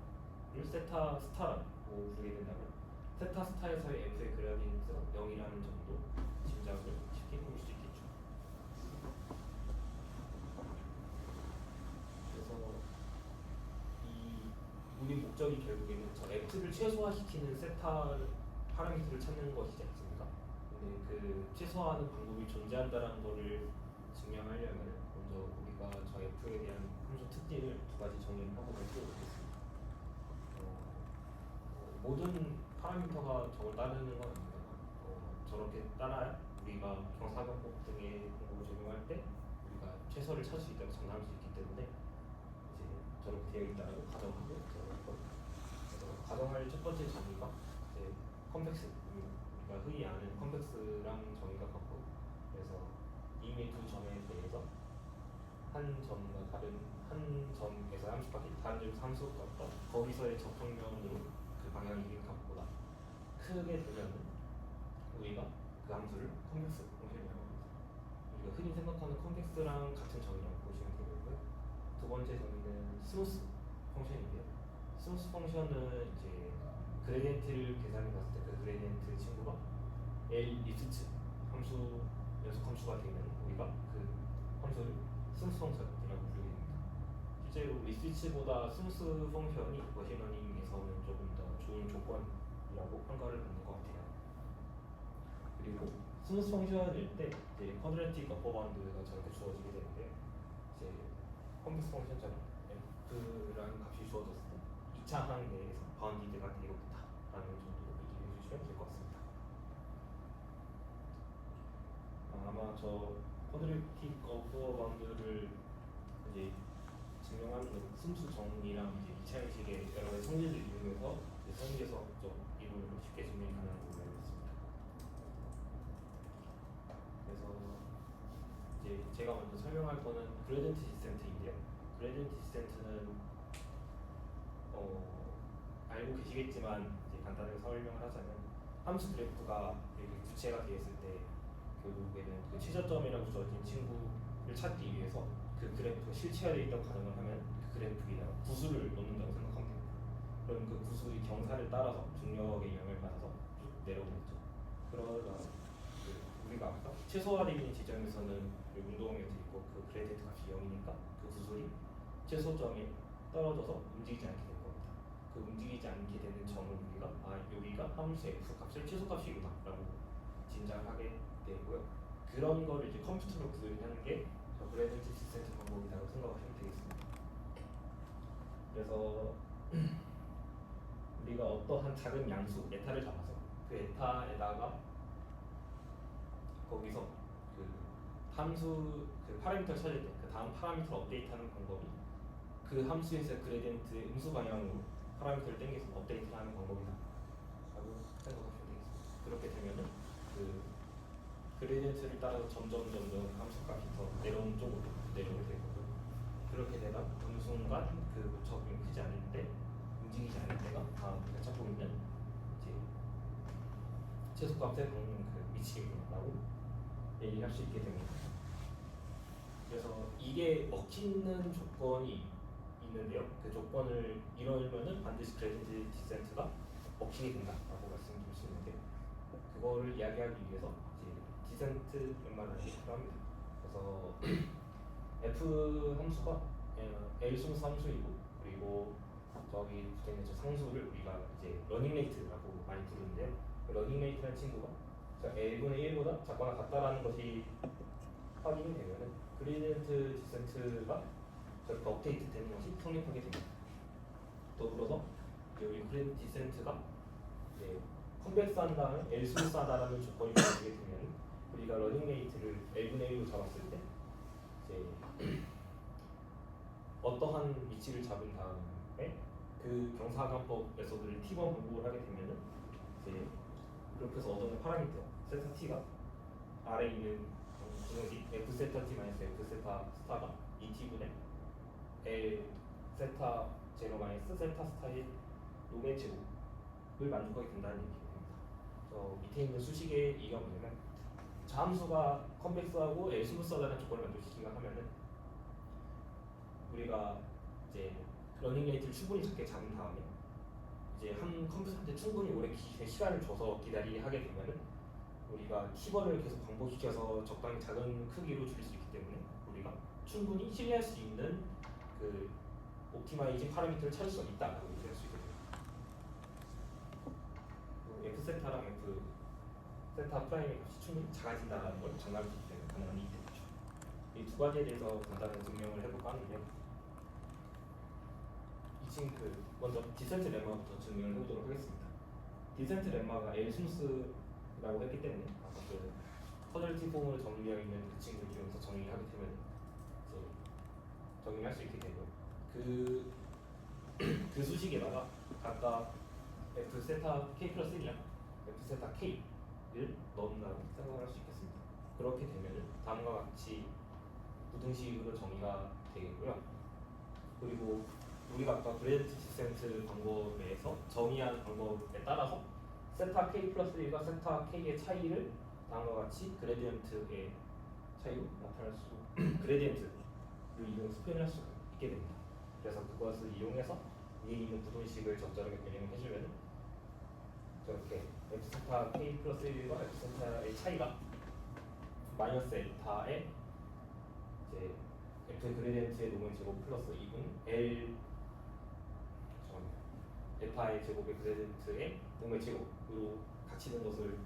세타 스타라고 부르게 된다면 세타 스타에서의 f의 그라디언트가 0이라는 정도 짐작을 쉽게 해볼 수 있겠죠. 그래서 우리 목적이 결국에는 저 f를 최소화시키는 세타 파라미터를 찾는 것이지 않습니까? 근데 그 최소화하는 방법이 존재한다는 것을 증명하려면 먼저 우리가 저 f에 대한 함수 특징을 두 가지 정의를 하고 발표하겠습니다. 모든 파라미터가 저걸 따르는 건 아닙니다. 저렇게 따라야 우리가 경사관법 등의 방법을 적용할 때 우리가 최소를 찾을 수 있다고 장담할 수 있기 때문에 이제 저렇게 되어 있다고 가정하고 그래서 가정할 첫 번째 정의가 이제 컴플렉스, 우리가 흔히 아는 컴플렉스랑 정의가 같고, 그래서 이미 두 점에 대해서 한 점과 다른 한 점에서 함수값이 다른 객관적 함수값과 거기서의 접속면으로 그 방향이 값보다 크게 되면 우리가 그 함수를 컴플렉스 펑션이라고 합니다. 우리가 흔히 생각하는 컴플렉스랑 같은 정의라고 보시면 되고요. 두 번째 정의는 스무스 펑션인데요. 스무스 펑션은 이제 그레디언트를 계산해 봤을 때 그 그레디언트 친구가 L 리스트 함수 연속 함수가 되면 우리가 그 함수를 스무스 펑션이라고 부르게 됩니다. 실제로 리스트보다 스무스 펑션이 머신러닝에서는 조금 더 좋은 조건이라고 평가를 받는 것 같아요. 그리고 스무스 펑션일 때 이제 쿼드라틱 어퍼 바운드가 저렇게 주어지게 되는데 이제 컴플렉스 펑션처럼 F라는 값이 주어졌을 때 2차 항 내에서 바운디드가 되고 있다라는 정도로 얘기해 주시면 될 것 같습니다. 아마 저 쿼드라틱 어퍼 바운드를 이제 증명하는 순수 정리랑 이제 2차 형식의 여러 가지 성질을 이용해서 성계수학적 이론으로 쉽게 증명이 가능한 걸로 알고 있습니다. 그래서 이제 제가 먼저 설명할 거는 그레디언트 디센트인데요. 그레디언트 디센트는 알고 계시겠지만 이제 간단하게 설명을 하자면 함수 그래프가 이렇게 구체가 되어 있을 때 결국에는 그 최저점이라고 주어진 친구를 찾기 위해서 그 그래프가 실체화되어 있다고 가정을 하면 그 그래프 위에다가 구수를 놓는다고 생각하면 됩니다. 그럼 그 구수의 경사를 따라서 중력의 영향을 받아서 쭉 내려오겠죠. 그러다가 우리가 아까 최소화되어 있는 지점에서는 운동면이 있고 그 그레디언트 값이 0이니까 그 구슬이 최소점에 떨어져서 움직이지 않게 될 겁니다. 그 움직이지 않게 되는 점을 우리가 여기가 함수의 f 값의 최소값이구나 라고 짐작하게 되고요. 그런 거를 이제 컴퓨터로 구현하는 게 저 그레디언트 디센트 방법이라고 생각하시면 되겠습니다. 그래서 우리가 어떠한 작은 양수 에타를 잡아서 그 에타에다가 거기서 그 함수 그 파라미터 찾을 때 그 다음 파라미터 업데이트하는 방법이 그 함수에서 그레디언트의 음수 방향으로 파라미터를 당겨서 업데이트하는 방법이다 라고 생각하시면 되겠습니다. 그렇게 되면은 그 그레디언트를 따라서 점점 함수값이 더 내려오는 쪽으로 내려오게 되고요. 그렇게 되다 어느 순간 그 무척이 크지 않은데 움직이지 않을 때가 다음 우리가 찾고 있는 이제 최소값의 미치겠구나라고 얘기할 수 있게 됩니다. 그래서 이게 먹히는 조건이 있는데요. 그 조건을 이루면은 반드시 그레디언트 디센트가 먹히게 된다라고 말씀드릴 수 있는데 그거를 이야기하기 위해서 이제 디센트 lem마를 필요합니다. 그래서 f 함수가 L 순수 함수이고 그리고 저기 붙어있는 저 상수를 우리가 이제 러닝레이트라고 많이 부르는데요. 그 러닝레이트라는 친구가 L분의 1보다 작거나 같다라는 것이 확인이 되면은 그레디언트 디센트가 저렇게 업데이트 되는 것이 성립하게 됩니다. 더불어서 여기 그레디언트 디센트가 이제 컴백스한 다음에 L 순수하다라는 조건이 되게 되면 우리가 러닝레이트를 L분의 1로 잡았을 때 이제 어떠한 위치를 잡은 다음에 그 경사관법 메소드를 T번 반복을 하게 되면은 이제 그렇게 해서 얻어낸 파라미터 세타 T가 아래에 있는 구성식 F 세타 T 마이너스 F 세타 스타가 2T분의 L 세타 제로 마이너스 세타 스타의 놈의 제곱을 만족하게 된다는 얘기입니다. 밑에 있는 수식의 이유가 뭐냐면 저 함수가 컴백스하고 L 스무스하다는 조건을 만족시키기가 하면은 우리가 이제 러닝레이트를 충분히 작게 잡은 다음에 이제 한 컴퓨터한테 충분히 오래 시간을 줘서 기다리게 하게 되면은 우리가 키번을 계속 반복시켜서 적당히 작은 크기로 줄일 수 있기 때문에 우리가 충분히 신뢰할 수 있는 그 옵티마이징 파라미터를 찾을 수 있다라고 얘기할 수 있거든요. F 세타랑 F 세타 프라임의 값이 충분히 작아진다는 걸 장담할 수 있기 때문에 가능한 이 되죠. 이 두 가지에 대해서 간단한 증명을 해볼까 하는데요. 먼저 디센트 렘마부터 증명을 해보도록 하겠습니다. 디센트 렘마가 L 스무스라고 했기 때문에 아까 그 쿼드라틱 폼으로 정리되어 있는 그 친구를 이용해서 정리하게 되면 이제 정리할 수 있게 되고요. 그 수식에다가 각각 F 세타 K 플러스 1이랑 F 세타 K를 넣는다고 생각할 수 있겠습니다. 그렇게 되면 다음과 같이 부등식으로 정의가 되겠고요. 그리고 우리가 아까 그레디언트 디센트 방법에서 정의한 방법에 따라서 세타 k 플러스 1과 세타 k의 차이를 다음과 같이 그레디언트의 차이로 나타낼 수 그레디언트를 이용 스페인할 수 있게 됩니다. 그래서 그것을 이용해서 위에 있는 부등식을 적절하게 변형을 해주면 저렇게 f 세타 k 플러스 1과 f 세타의 차이가 마이너스 에타의 이제 f의 그레디언트의 노면 제곱 플러스 2분 l 에타의 제곱의 그레디언트의 노면 제곱으로 갇히는 것을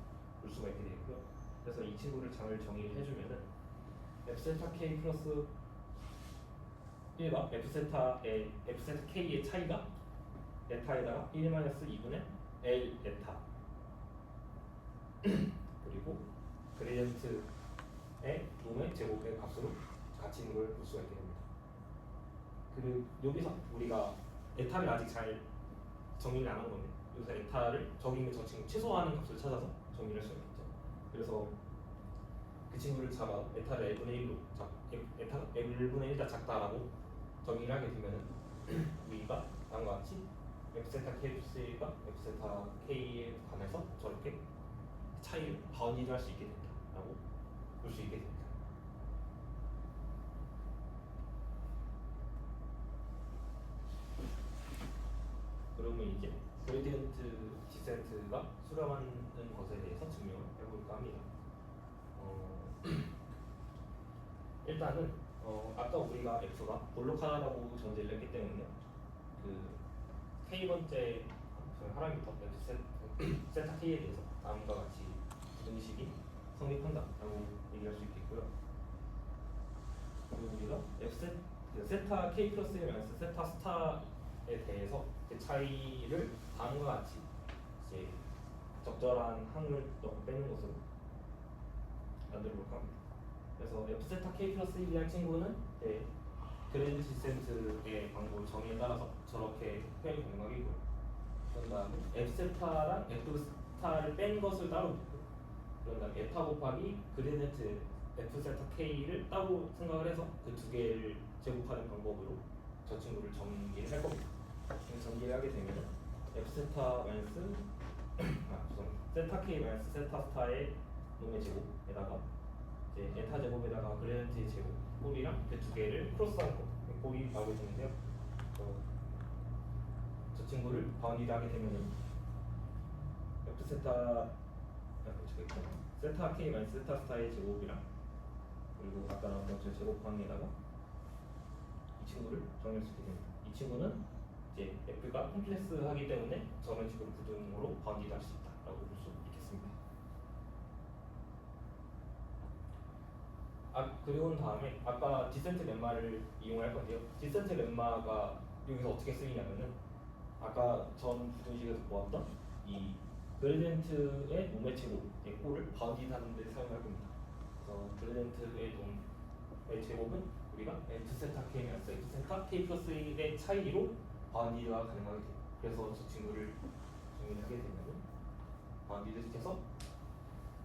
볼 수가 있게 되고요. 그래서 이 친구를 잘 정의를 해주면은 f 세타 k 플러스 1과 f 세타 k의 차이가 에타에다가 1-2분의 l 에타 그리고 그레디언트의 놈의 제곱의 값으로 갇히는 걸 볼 수가 있게 됩니다. 그리고 여기서 우리가 에타를 아직 잘 정의를 안 한 건데 여기서 에타를 저기 있는 저 친구 최소화하는 값을 찾아서 정의를 할 수가 있겠죠. 그래서 그 친구를 잡아 에타를 L분의 1로 에타가 L분의 1자 작다라고 정의를 하게 되면은 우리가 다음과 같이 F세타 K 플러스 1과 F세타 K에 관해서 저렇게 차이를 바운딩을 할 수 있게 된다라고 볼 수 있게 됩니다. 그러면 이제 그레디언트 디센트가 수렴하는 것에 대해서 증명을 해볼까 합니다. 일단은 아까 우리가 F가 볼록하다라고 전제를 했기 때문에 그 K번째 하나부터 세타 K에 대해서 다음과 같이 부등식이 성립한다라고 얘기할 수 있겠고요. 그리고 우리가 세타 K 플러스 1 마이너스 세타 스타에 대해서 그 차이를 다음과 같이 이제 적절한 항을 넣고 빼는 것으로 만들어 볼까 합니다. 그래서 F 세타 K 플러스 1이라는 친구는 그레디언트 디센트의 방법 정의에 따라서 저렇게 표현이 가능하겠고요. 그런 다음에 F 세타랑 F 스타를 뺀 것을 따로 두고 그런 다음에 에타 곱하기 그레디언트 F 세타 K를 따로 생각을 해서 그 두 개를 제곱하는 방법으로 저 친구를 정의를 할 겁니다. 정의를 하게 되면 F 세타 마이너스 세타 K 마이너스 세타 스타의 놈의 제곱에다가 이제 에타 제곱에다가 그레디언트의 제곱 꼴이랑 그 두 개를 크로스하는 거 꼴이 나오게 되는데요. 저 친구를 바운디를 하게 되면은 F 세타 세타 K 마이너스 세타 스타의 제곱이랑 그리고 아까 나왔던 저 제곱 방에다가 이 친구를 정의할 수 있게 됩니다. 이 친구는 이제 F가 콤플렉스하기 때문에 저런 식으로 부등으로 바운디를 할 수 있다라고 볼 수 있겠습니다. 그리고 다음에 아까 디센트 렘마를 이용할 건데요. 디센트 렘마가 여기서 어떻게 쓰이냐면은 아까 전 부등식에서 보았던 이 그레디언트의 놈의 제곱의 꼴을 바운디하는 데 사용할 겁니다. 그래서 그레디언트의 놈의 제곱은 우리가 F 세타 K 마이너스 F 세타 K 플러스 1의 차이로 바운디가 가능하게 돼요. 그래서 저 친구를 정의하게 되면은 바운디를 시켜서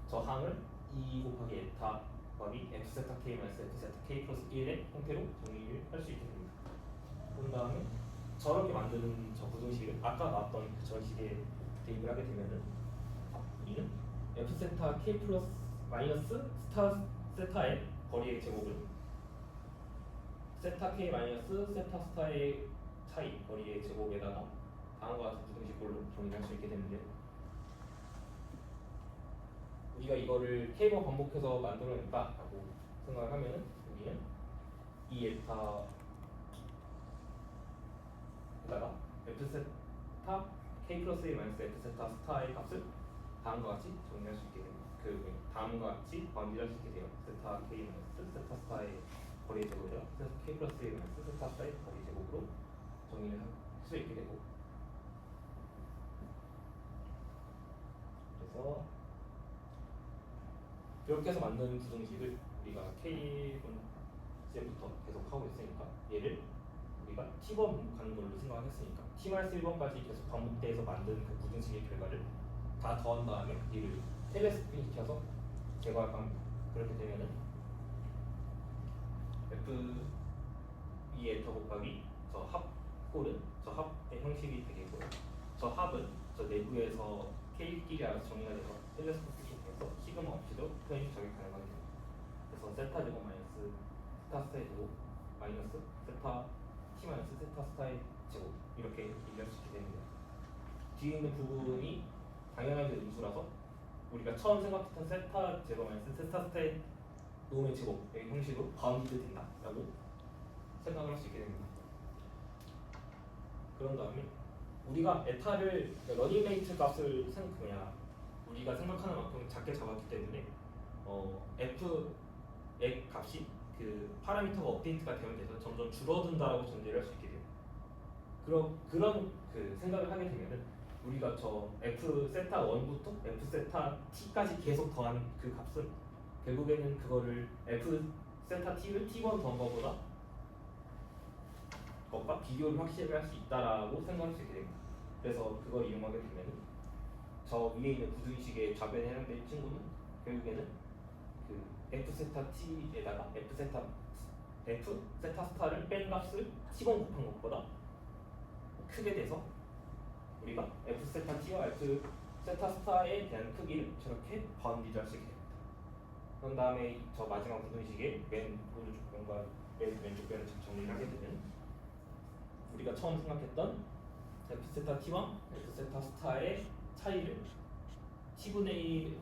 저 항을 2 곱하기 에타 곱하기 F 세타 K 마이너스 F 세타 K 플러스 1의 형태로 정의를 할 수 있게 됩니다. 그런 다음에 저렇게 만드는 저 부등식을 아까 나왔던 저 식에 대입을 하게 되면은 우리는 F 세타 K 플러스 마이너스 세타의 거리의 제곱은 세타 K 마이너스 세타 스타의 차이 거리의 제곱에다가 다음과 같은 부등식꼴로 정의할 수 있게 되는데요. 우리가 이거를 K번 반복해서 만들어낸다라고 생각을 하면은 우리는 이 에타에다가 F 세타 K 플러스 1 마이너스 F 세타 스타의 값을 다음과 같이 정의할 수 있게 됩니다. 그 다음과 같이 바운디를 할 수 있게 돼요. 세타 K 마이너스 세타 스타의 거리의 제곱이라 세타 K 플러스 1 마이너스 세타 스타의 거리 제곱으로 정의를 할 수 있게 되고 그래서 이렇게 해서 만든 부등식을 우리가 K번째부터 계속 하고 있으니까 얘를 우리가 T번 반복하는 걸로 생각을 했으니까 T-1번까지 계속 반복돼서 만든 그 부등식의 결과를 다 더한 다음에 얘를 텔레 스핀 시켜서 제거할까 합니다. 그렇게 되면은 F 이 에터 곱하기 저 합 홀은 저 합의 형식이 되겠고요. 저 합은 저 내부에서 K끼리 알아서 정리가 돼서 텔레스코픽이 돼서 시그마 없이도 표현이 적용 가능하게 됩니다. 그래서 세타 제곱 마이너스 세타 스타의 제곱 마이너스 세타 t 마이너스 세타 스타의 제곱 이렇게 얘기할 수 있게 됩니다. 뒤에 있는 부분이 당연하게 음수라서 우리가 처음 생각했던 세타 제곱 마이너스 세타 스타의 노음의 제곱의 형식으로 바운드 된다라고 생각을 할 수 있게 됩니다. 그런 다음에 우리가 에타를 러닝메이트 값을 우리가 생각하는 만큼 작게 잡았기 때문에 f의 값이 그 파라미터가 업데이트가 되면 돼서 점점 줄어든다라고 전제를 할 수 있게 돼요. 그런 그 생각을 하게 되면은 우리가 저 f 세타 1부터 f 세타 t까지 계속 더한 그 값은 결국에는 그거를 f 세타 t를 t1 더한 거보다 것과 비교를 확실히 할 수 있다라고 생각할 수 있게 됩니다. 그래서 그걸 이용하게 되면 저 위에 있는 부등식의 좌변에 해당되는 친구는 결국에는 그 f 세타 t에다가 f 세타 스타를 뺀 값을 t1 곱한 것보다 크게 돼서 우리가 f 세타 t와 f 세타 스타에 대한 크기를 저렇게 바운디드 할 수 있게 됩니다. 그런 다음에 저 마지막 부등식의 맨 오른쪽 변과 맨 왼쪽 변을 정리를 하게 되면 우리가 처음 생각했던 f 세타 t와 f 세타 스타의 차이를 t분의 1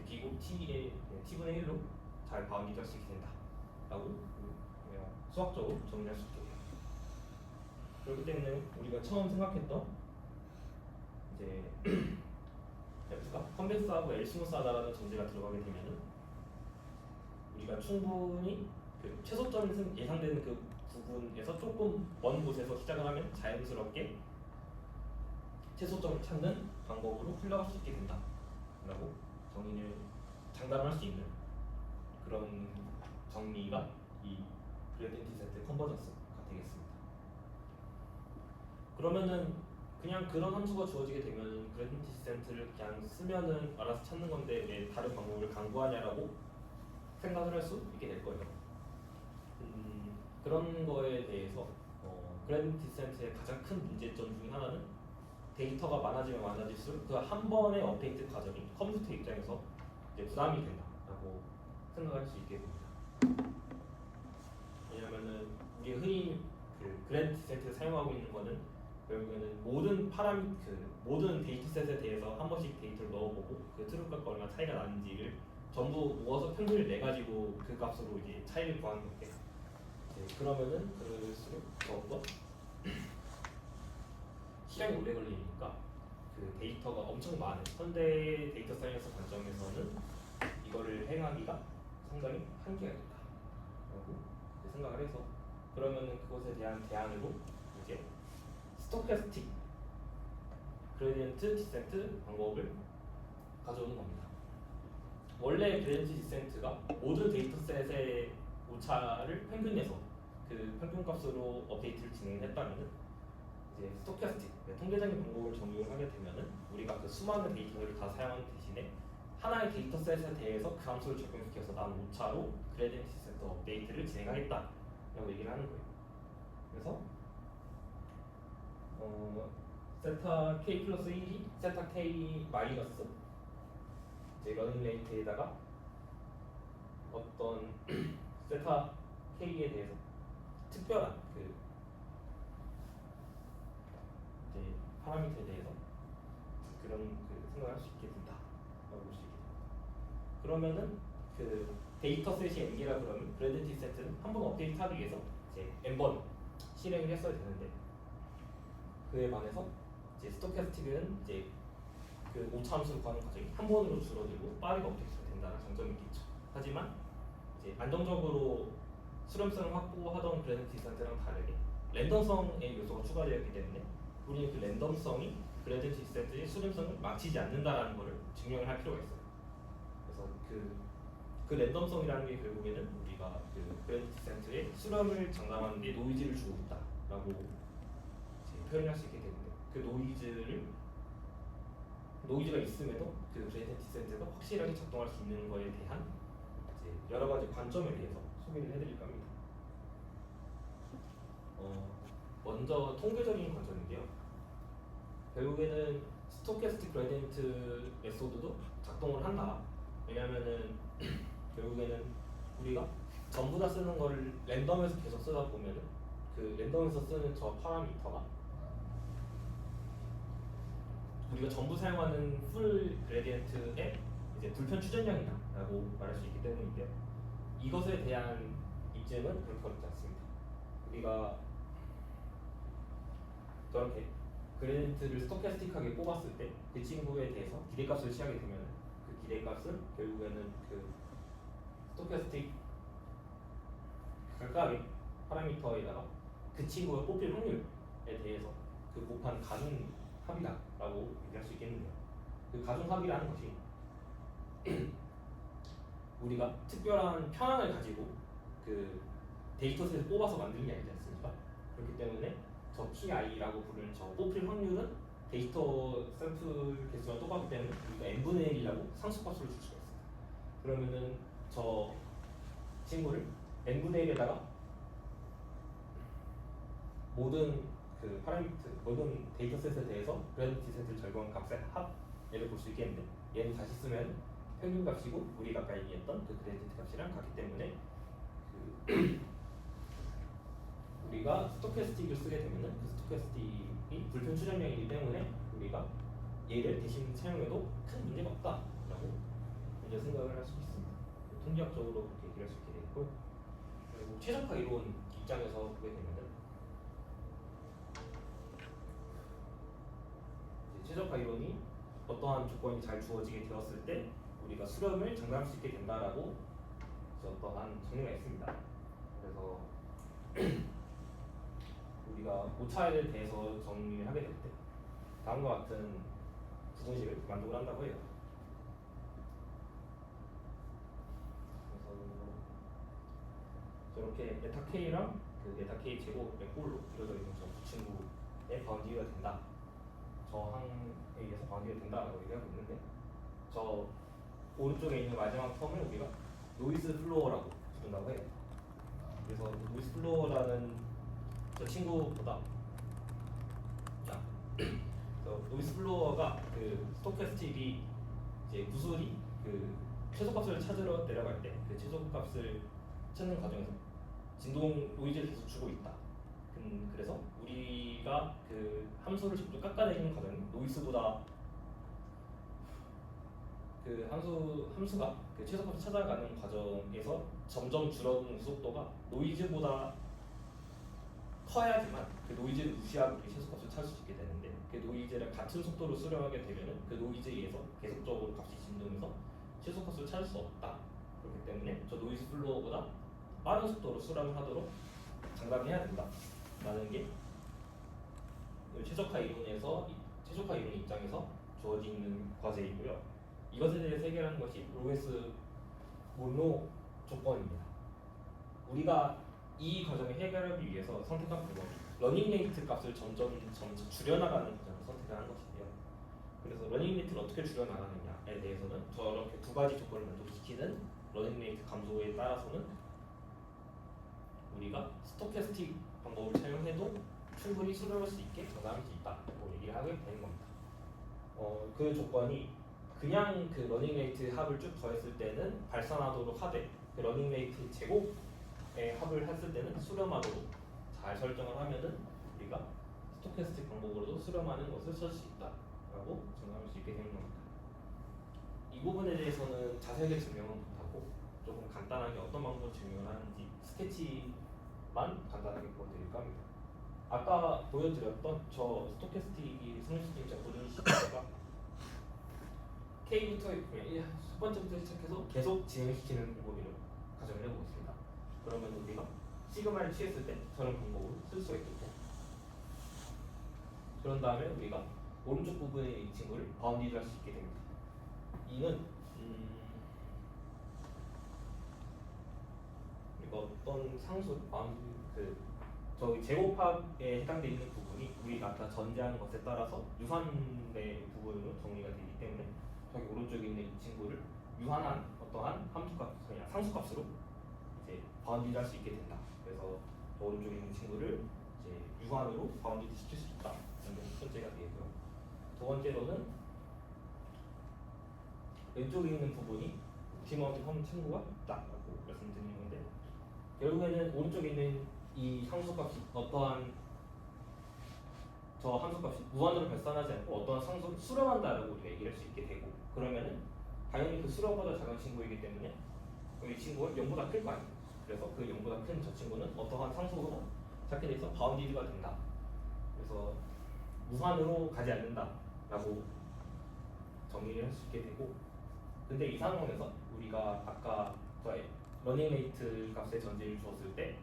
비고 t분의 1로 잘 바운디드 할 수 있게 된다라고 수학적으로 정리할 수 있게 돼요. 그렇기 때문에 우리가 처음 생각했던 이제 f가 컨벡스하고 엘스무스하다라는 전제가 들어가게 되면은 우리가 충분히 그 최소점이 예상되는 그 부분에서 조금 먼 곳에서 시작을 하면 자연스럽게 최소점을 찾는 방법으로 흘러갈 수 있게 된다라고 장담할 수 있는 그런 정리가 이 그레디언트 디센트 컨버전스가 되겠습니다. 그러면은 그냥 그런 함수가 주어지게 되면 그레디언트 디센트를 그냥 쓰면은 알아서 찾는 건데 왜 다른 방법을 강구하냐라고 생각을 할 수 있게 될 거예요. 그런 거에 대해서 그레디언트 디센트의 가장 큰 문제점 중에 하나는 데이터가 많아지면 많아질수록 그 한 번의 업데이트 과정이 컴퓨터 입장에서 이제 부담이 된다라고 생각할 수 있게 됩니다. 왜냐면은 우리 흔히 그 그레디언트 디센트를 사용하고 있는 거는 결국에는 모든 데이터셋에 대해서 한 번씩 데이터를 넣어보고 그 트루 값과 얼마 차이가 나는지를 전부 모아서 평균을 내 가지고 그 값으로 이제 차이를 구하는 건데 그러면은 그럴수록 더욱더 시간이 오래 걸리니까 그 데이터가 엄청 많은 현대 데이터 사이언스 관점에서는 이거를 행하기가 상당히 한계가 있다라고 생각을 해서 그러면은 그것에 대한 대안으로 이제 스토캐스틱 그레디언트 디센트 방법을 가져오는 겁니다. 원래 그레디언트 디센트가 모든 데이터셋의 오차를 평균내서 그 평균값으로 업데이트를 진행했다면은 이제 스토캐스틱 통계적인 방법을 적용을 하게 되면은 우리가 그 수많은 데이터를 다 사용하는 대신에 하나의 데이터셋에 대해서 그 함수를 적용시켜서 난 오차로 그레디언트 디센트 업데이트를 진행하겠다라고 얘기를 하는 거예요. 그래서 세타 k 플러스 1이 세타 k 마이너스 이제 러닝 레이트에다가 어떤 세타 k에 대해서 특별한 그 이제 파라미터에 대해서 그런 그 생각을 할 수 있게 된다라고 볼 수 있게 됩니다. 그러면은 그 데이터셋이 n개라 그러면 그레디언트 디센트는 한 번 업데이트하기 위해서 이제 n번 실행을 했어야 되는데 그에 반해서 이제 스토캐스틱은 이제 그 오차 함수를 구하는 과정이 한 번으로 줄어들고 빠르게 업데이트가 된다는 장점이 있겠죠. 하지만 이제 안정적으로 수렴성을 확보하던 그레디언트 디센트랑 다르게 랜덤성의 요소가 추가되었기 때문에 우리는 그 랜덤성이 그레디언트 디센트의 수렴성을 망치지 않는다라는 것을 증명을 할 필요가 있어요. 그래서 그 랜덤성이라는 게 결국에는 우리가 그 그레디언트 디센트의 수렴을 장담하는 데 노이즈를 주고 있다라고 표현할 수 있게 되는데 그 노이즈가 있음에도 그 그레디언트 디센트가 확실하게 작동할 수 있는 거에 대한 이제 여러 가지 관점에 대해서 소개를 해드릴까 합니다. 먼저 통계적인 관점인데요. 결국에는 스토캐스틱 그레디언트 메소드도 작동을 한다. 왜냐면은 결국에는 우리가 전부 다 쓰는 거를 랜덤에서 계속 쓰다 보면은 그 랜덤에서 쓰는 저 파라미터가 우리가 전부 사용하는 풀 그레디언트의 이제 불편 추전량이다라고 말할 수 있기 때문인데요. 이것에 대한 입증은 그렇게 어렵지 않습니다. 우리가 저렇게 그레디언트를 스토캐스틱하게 뽑았을 때 그 친구에 대해서 기대값을 취하게 되면 그 기대값은 결국에는 그 스토캐스틱 각각의 파라미터에다가 그 친구가 뽑힐 확률에 대해서 그 곱한 가중 합이다라고 얘기할 수 있겠는데요. 그 가중 합이라는 것이 우리가 특별한 편향을 가지고 그 데이터셋을 뽑아서 만드는 게 아니지 않습니까? 그렇기 때문에 저 PI라고 부르는 저 뽑힐 확률은 데이터 샘플 개수랑 똑같기 때문에 우리가 n분의 1이라고 상수값으로 줄 수가 있습니다. 그러면은 저 친구를 n분의 1에다가 모든 그 파라미터, 모든 데이터셋에 대해서 그래디언트 세트를 적용한 값의 합을 볼 수 있겠는데 얘는 다시 쓰면 평균값이고 우리가 아까 얘기했던 그 그래디언트 값이랑 같기 때문에 그 우리가 스토캐스틱을 쓰게 되면은 그 스토캐스틱이 불편 추정량이기 때문에 우리가 얘를 대신 사용해도 큰 문제가 없다라고 먼저 생각을 할 수 있습니다. 통계학적으로 그렇게 얘기할 수 있게 되고 그리고 최적화 이론 입장에서 보게 되면은 최적화 이론이 어떠한 조건이 잘 주어지게 되었을 때 우리가 수렴을 장담할 수 있게 된다라고 어떠한 정리가 있습니다. 그래서 우리가 오차에 대해서 정리를 하게 될 때 다음과 같은 부등식을 만족을 한다고 해요. 그래서 저렇게 에타 k랑 그 에타 k 제곱의 꼴로 이루어져 있는 저 두 친구의 바운디가 된다. 저 항에 의해서 바운디가 된다라고 얘기하고 있는데 저 오른쪽에 있는 마지막 텀을 우리가 노이즈 플로어라고 부른다고 해요. 그래서 노이즈 플로어라는 저 친구보다 노이즈 플로어가 그 스토캐스틱이 이제 구슬이 그 최소값을 찾으러 내려갈 때 그 최소값을 찾는 과정에서 진동 노이즈를 계속 주고 있다. 그래서 우리가 그 함수를 점점 깎아내리는 과정이 노이즈보다 그 함수가 그 최소값을 찾아가는 과정에서 점점 줄어드는 속도가 노이즈보다 커야지만 그 노이즈를 무시하고 최소값을 찾을 수 있게 되는데 그 노이즈를 같은 속도로 수렴하게 되면은 그 노이즈에 의해서 계속적으로 값이 진동해서 최소값을 찾을 수 없다. 그렇기 때문에 저 노이즈 플로어보다 빠른 속도로 수렴을 하도록 장담해야 된다라는 게 최적화 이론에서 최적화 이론 입장에서 주어지는 과제이고요. 이것에 대해서 해결하는 것이 로렌스 몬로 조건입니다. 우리가 이 과정을 해결하기 위해서 선택한 방법이 러닝 레이트 값을 점점 줄여나가는 과정을 선택하는 것인데요. 그래서 러닝 레이트를 어떻게 줄여나가느냐에 대해서는 저렇게 두 가지 조건을 만족시키는 러닝 레이트 감소에 따라서는 우리가 스토캐스틱 방법을 사용해도 충분히 수렴할 수 있게 장담할 수 있다고 얘기를 하게 되는 겁니다. 그 조건이 그냥 그 러닝 레이트 합을 쭉 더했을 때는 발산하도록 하되 그 러닝 레이트 제곱의 합을 했을 때는 수렴하도록 잘 설정을 하면은 우리가 스토캐스틱 방법으로도 수렴하는 것을 쓸 수 있다라고 장담할 수 있게 되는 겁니다. 이 부분에 대해서는 자세하게 증명은 못하고 조금 간단하게 어떤 방법으로 증명을 하는지 스케치만 간단하게 보여드릴까 합니다. 아까 보여드렸던 저 스토캐스틱이 성립시킨 고정 시스템과 K부터 첫 번째부터 시작해서 계속 진행시키는 방법으로 가정을 해보겠습니다. 그러면 우리가 시그마를 취했을 때 저런 방법을 쓸 수가 있겠고 그런 다음에 우리가 오른쪽 부분에 이 친구를 바운디를 할 수 있게 됩니다. 이는 우리가 어떤 상수 저기 제곱합에 해당되어 있는 부분이 우리가 아까 전제하는 것에 따라서 유한의 부분으로 정리가 되기 때문에 저기 오른쪽에 있는 이 친구를 유한한 어떠한 함수값, 그냥 상수값으로 이제 바운디를 할 수 있게 된다. 그래서 오른쪽에 있는 친구를 이제 무한으로 바운디드 시킬 수 있다. 이런 게 첫 번째가 되고요. 두 번째로는 왼쪽에 있는 부분이 옵티멈 친구가 있다라고 말씀드리는 건데, 결국에는 오른쪽에 있는 이 상수값이 어떠한 저 함수값이 무한으로 발산하지 않고 어떠한 상수를 수렴한다라고 우리가 얘기할 수 있게 되고, 그러면은 당연히 그 수렴보다 작은 친구이기 때문에 이 친구가 0보다 클 거 아니에요. 그래서 그 0보다 큰 저 친구는 어떠한 상수가 작게 돼서 바운디드가 된다. 그래서 무한으로 가지 않는다라고 정의를 할 수 있게 되고, 근데 이 상황에서 우리가 아까 저의 러닝레이트 값의 전제를 주었을 때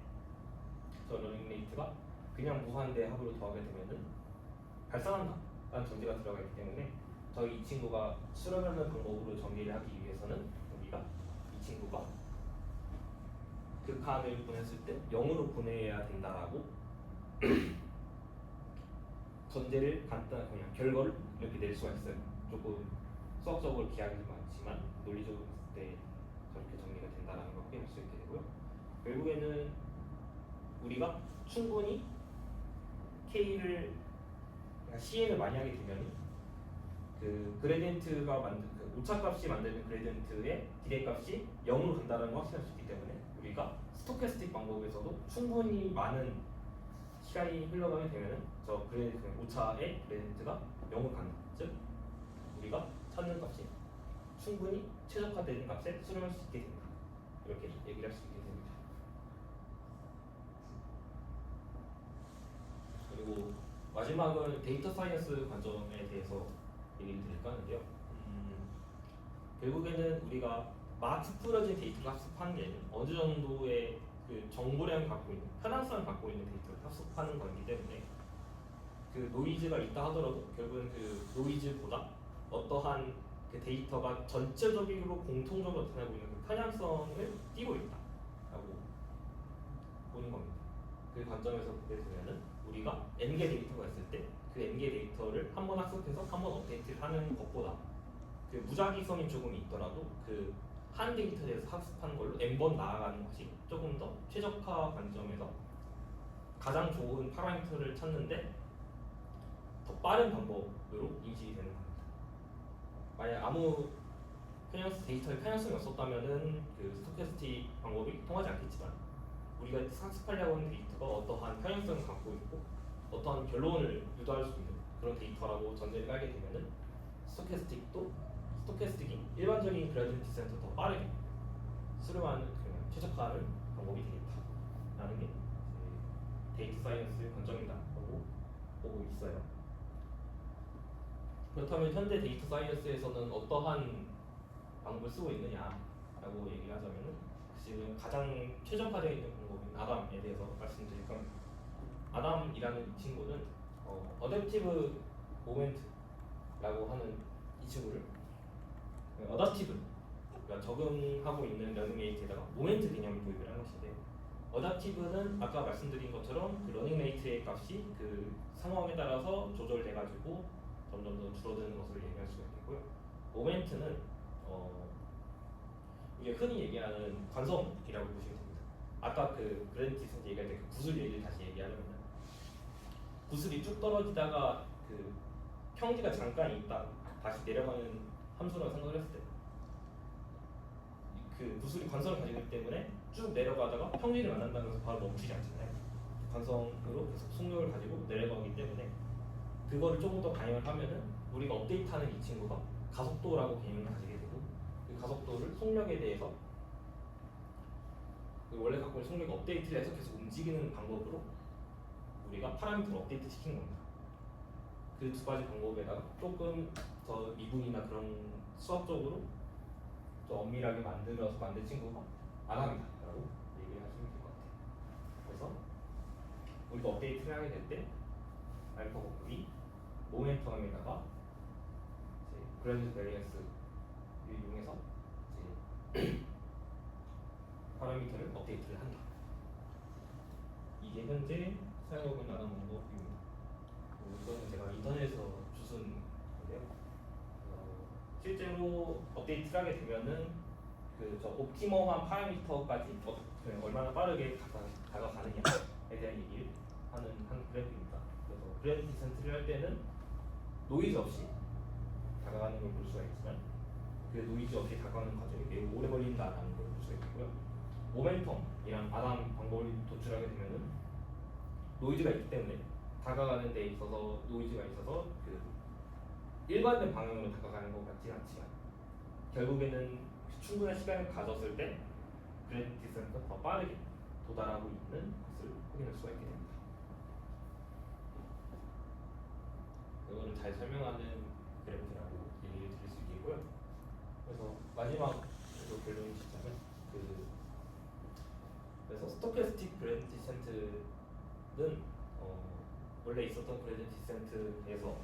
저 러닝레이트가 그냥 무한대 합으로 더하게 되면은 발산한다 라는 전제가 들어가 있기 때문에 저희 이 친구가 수렴하는 방법으로 정리를 하기 위해서는 우리가 이 친구가 극한을 보냈을 때 0으로 보내야 된다라고 전제를 간단 그냥 결과를 이렇게 낼 수가 있어요. 조금 수학적으로 기하기 많지만 논리적으로 봤을 때 저렇게 정리가 된다라는 걸 확인할 수 있게 되고요. 결국에는 우리가 충분히 K를 CN을 많이 하게 되면 그 그레디언트가 만든 그 오차값이 만드는 그레디언트의 디레이 값이 0으로 간다는 걸 확신할 수 있기 때문에 우리가 스토캐스틱 방법에서도 충분히 많은 시간이 흘러가게 되면은 저 그레디언트 오차의 그레디언트가 0으로 간다. 즉 우리가 찾는 값이 충분히 최적화되는 값에 수렴할 수 있게 된다. 이렇게 얘기를 할 수 있게 됩니다. 그리고 마지막은 데이터 사이언스 관점에 대해서 얘기를 드릴까 하는데요. 결국에는 우리가 막 흩뿌려진 데이터를 합습하는 게 어느 정도의 그 정보량을 갖고 있는 편향성을 갖고 있는 데이터를 합습하는 거기 때문에 그 노이즈가 있다 하더라도 결국은 그 노이즈보다 어떠한 그 데이터가 전체적으로 공통적으로 나타나고 있는 그 편향성을 띄고 있다라고 보는 겁니다. 그 관점에서 보게 되면은 우리가 n개 데이터가 있을 때 그 n개 데이터를 한 번 학습해서 한 번 업데이트를 하는 것보다 그 무작위성이 조금 있더라도 그 한 데이터에 대해서 학습하는 걸로 n번 나아가는 것이 조금 더 최적화 관점에서 가장 좋은 파라미터를 찾는데 더 빠른 방법으로 인식이 되는 겁니다. 만약 아무 데이터의 편향성이 없었다면은 그 스토캐스틱 방법이 통하지 않겠지만 우리가 학습하려고 하는 데이터가 어떠한 편향성을 갖고 있고 어떠한 결론을 유도할 수 있는 그런 데이터라고 전제를 깔게 되면은 스토캐스틱이 일반적인 그라디언트 디센트 더 빠르게 수렴하는 최적화하는 방법이 되겠다라는 게 데이터 사이언스 관점이다라고 보고 있어요. 그렇다면 현재 데이터 사이언스에서는 어떠한 방법을 쓰고 있느냐라고 얘기를 하자면은 지금 가장 최적화되어 있는 방법인 아담에 대해서 말씀드릴 겁니다. 아담이라는 이 친구는 어댑티브 모멘트라고 하는 이 친구를 어댑티브 그러니까 적응하고 있는 러닝레이트에다가 모멘트 개념을 도입을 한 것인데, 어댑티브는 아까 말씀드린 것처럼 그 러닝레이트의 값이 그 상황에 따라서 조절돼가지고 점점 더 줄어드는 것을 얘기할 수가 있고요. 모멘트는 이게 흔히 얘기하는 관성이라고 보시면 됩니다. 아까 그 그랜디스 얘기할 때 그 구슬 얘기를 다시 얘기하려면 구슬이 쭉 떨어지다가 그 평지가 잠깐 있다 다시 내려가는 함수라고 생각을 했을 때 그 구슬이 관성을 가지고 있기 때문에 쭉 내려가다가 평지를 만난다고 해서 바로 멈추지 않잖아요. 관성으로 계속 속력을 가지고 내려가기 때문에 그거를 조금 더 가용을 하면은 우리가 업데이트하는 이 친구가 가속도라고 개념을 가지게 되고 그 가속도를 속력에 대해서 그 원래 갖고 있는 속력을 업데이트를 해서 계속 움직이는 방법으로 우리가 파라미터를 업데이트 시키는 겁니다. 그 두 가지 방법에다가 조금 더 미분이나 그런 수학적으로 좀 엄밀하게 만들어서 만든 친구가 아담이다라고 얘기를 하시면 될 것 같아요. 그래서 우리가 업데이트를 하게 될 때 알파 곱하기 모멘텀에다가 그라디언트 베리언스를 이용해서 이제 파라미터를 업데이트를 한다. 이게 현재 사용하고 있는 아담 방법입니다. 이거는 제가 인터넷에서 주순 건데요. 실제로 업데이트를 하게 되면은 그 저 옵티멈한 파라미터까지 얼마나 빠르게 다가가느냐에 대한 얘기를 하는 한 그래프입니다. 브랜드 디센트를 할 때는 노이즈 없이 다가가는 걸 볼 수가 있지만 그 노이즈 없이 다가가는 과정이 매우 오래 걸린다라는 걸 볼 수가 있고요. 모멘텀이란 아담 방법을 도출하게 되면은 노이즈가 있기 때문에 다가가는 데 있어서 노이즈가 있어서 그 일관된 방향으로 다가가는 것 같진 않지만 결국에는 충분한 시간을 가졌을 때 브랜드 디센트가 더 빠르게 도달하고 있는 것을 확인할 수가 있게 됩니다. 이거는 잘 설명하는 그래프라고 얘기를 드릴 수 있겠고요. 그래서 마지막으로 결론을 짓자면 그래서 스토캐스틱 브랜드 디센트는 원래 있었던 브랜드 디센트에서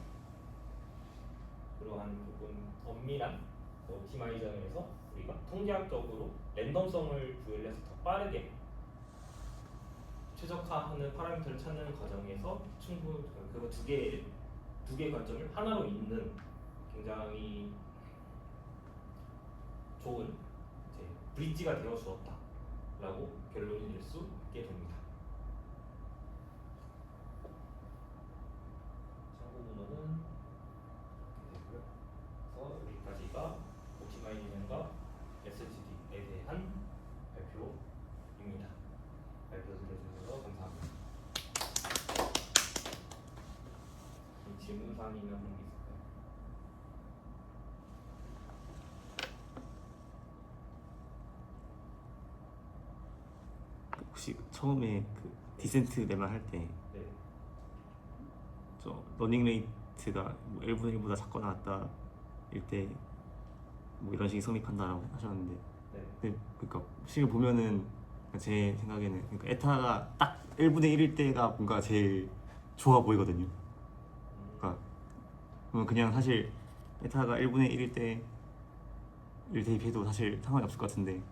그러한 부분 엄밀한 옵티마이저에서 우리가 통계학적으로 랜덤성을 부여를 해서 더 빠르게 최적화하는 파라미터를 찾는 과정에서 충분 그거 두 개의 관점을 하나로 잇는 굉장히 좋은 이제 브릿지가 되어 주었다라고 결론을 낼 수 있게 됩니다. 참고 문헌은 이렇게 되고요. 그래서 여기까지가 옵티마이징과 SGD에 대한 발표입니다. 발표 들어주셔서 감사합니다. 질문 사항이 있는 분 있을까요? 혹시 처음에 그 디센트 lem만 할 때 저 네. 러닝 레이트가 뭐 1분의 1보다 작거나 같다 일 때 뭐 이런 식의 성립한다라고 하셨는데 네. 근데 그러니까 식을 보면은 제 생각에는 그러니까 에타가 딱 1분의 1일 때가 뭔가 제일 좋아 보이거든요. 그러니까 그냥 사실 에타가 1분의 1일 때를 대입해도 사실 상관이 없을 것 같은데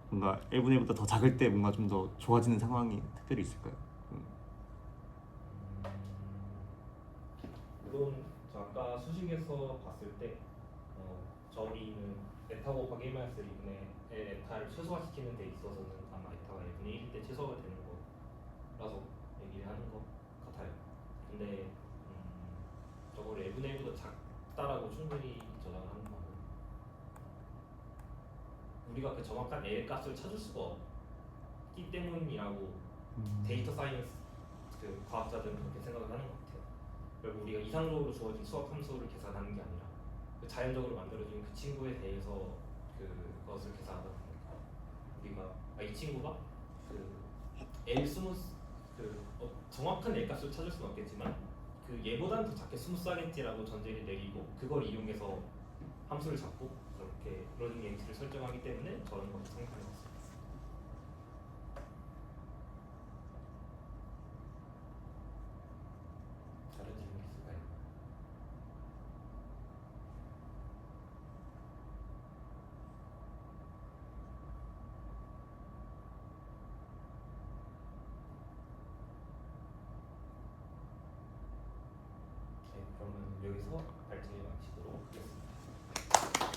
뭔가 1분의 1보다 더 작을 때 뭔가 좀 더 좋아지는 상황이 특별히 있을까요? 물론 저 아까 수식에서 봤을 때 저희는 에타 곱하기 1-1분의 에타를 최소화시키는 데 있어서는 아마 에타가 1분의 1일 때 최소화가 되는 거라서 얘기를 하는 것 같아요. 근데 저걸 1분의 1보다 작다라고 충분히 저장을 하는 거는 우리가 그 정확한 L 값을 찾을 수가 없기 때문이라고 데이터 사이언스 그 과학자들은 그렇게 생각을 하는 것 같아요. 결국 우리가 이상적으로 주어진 수학 함수를 계산하는 게 아니라 그 자연적으로 만들어진 그 친구에 대해서 그것을 계산하다 보니까 우리가 이 친구가 그 L 스무스 정확한 L 값을 찾을 수는 없겠지만 그 얘보다는 더 작게 스무스하겠지라고 전제를 내리고 그걸 이용해서 함수를 잡고 그렇게 러닝 엔트를 설정하기 때문에 저런 것을 생각하는 것 같습니다. 다른 질문 있을까요? 네, 그러면 여기서 발제를 마치도록 하겠습니다.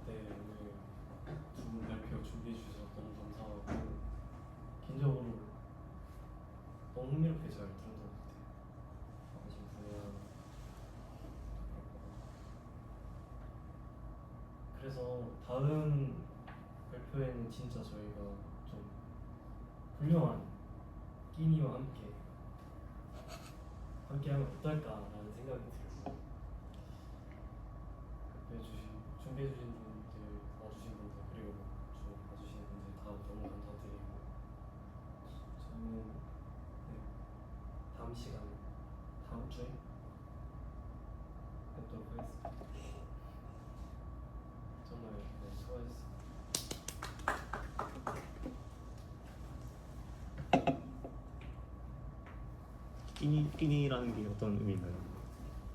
네, 오늘 두 분 발표 준비해 주셔서 너무 감사하고 개인적으로 너무 흥미롭게 잘 들었던 것 같아요. 아직 분야 그래서 다음 발표에는 진짜 저희가 좀 훌륭한 끼니와 함께하면 어떨까라는 생각이 들고 준비해주신 분들, 와주신 분들 그리고 봐주신 분들 다 너무 감사드리고 저는 다음 시간에 다음 주에 뵙도록 하겠습니다. 정말 수고하셨습니다. 끼니라는 게 어떤 의미인가요?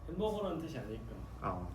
햄버거라는 뜻이 아닐까. 아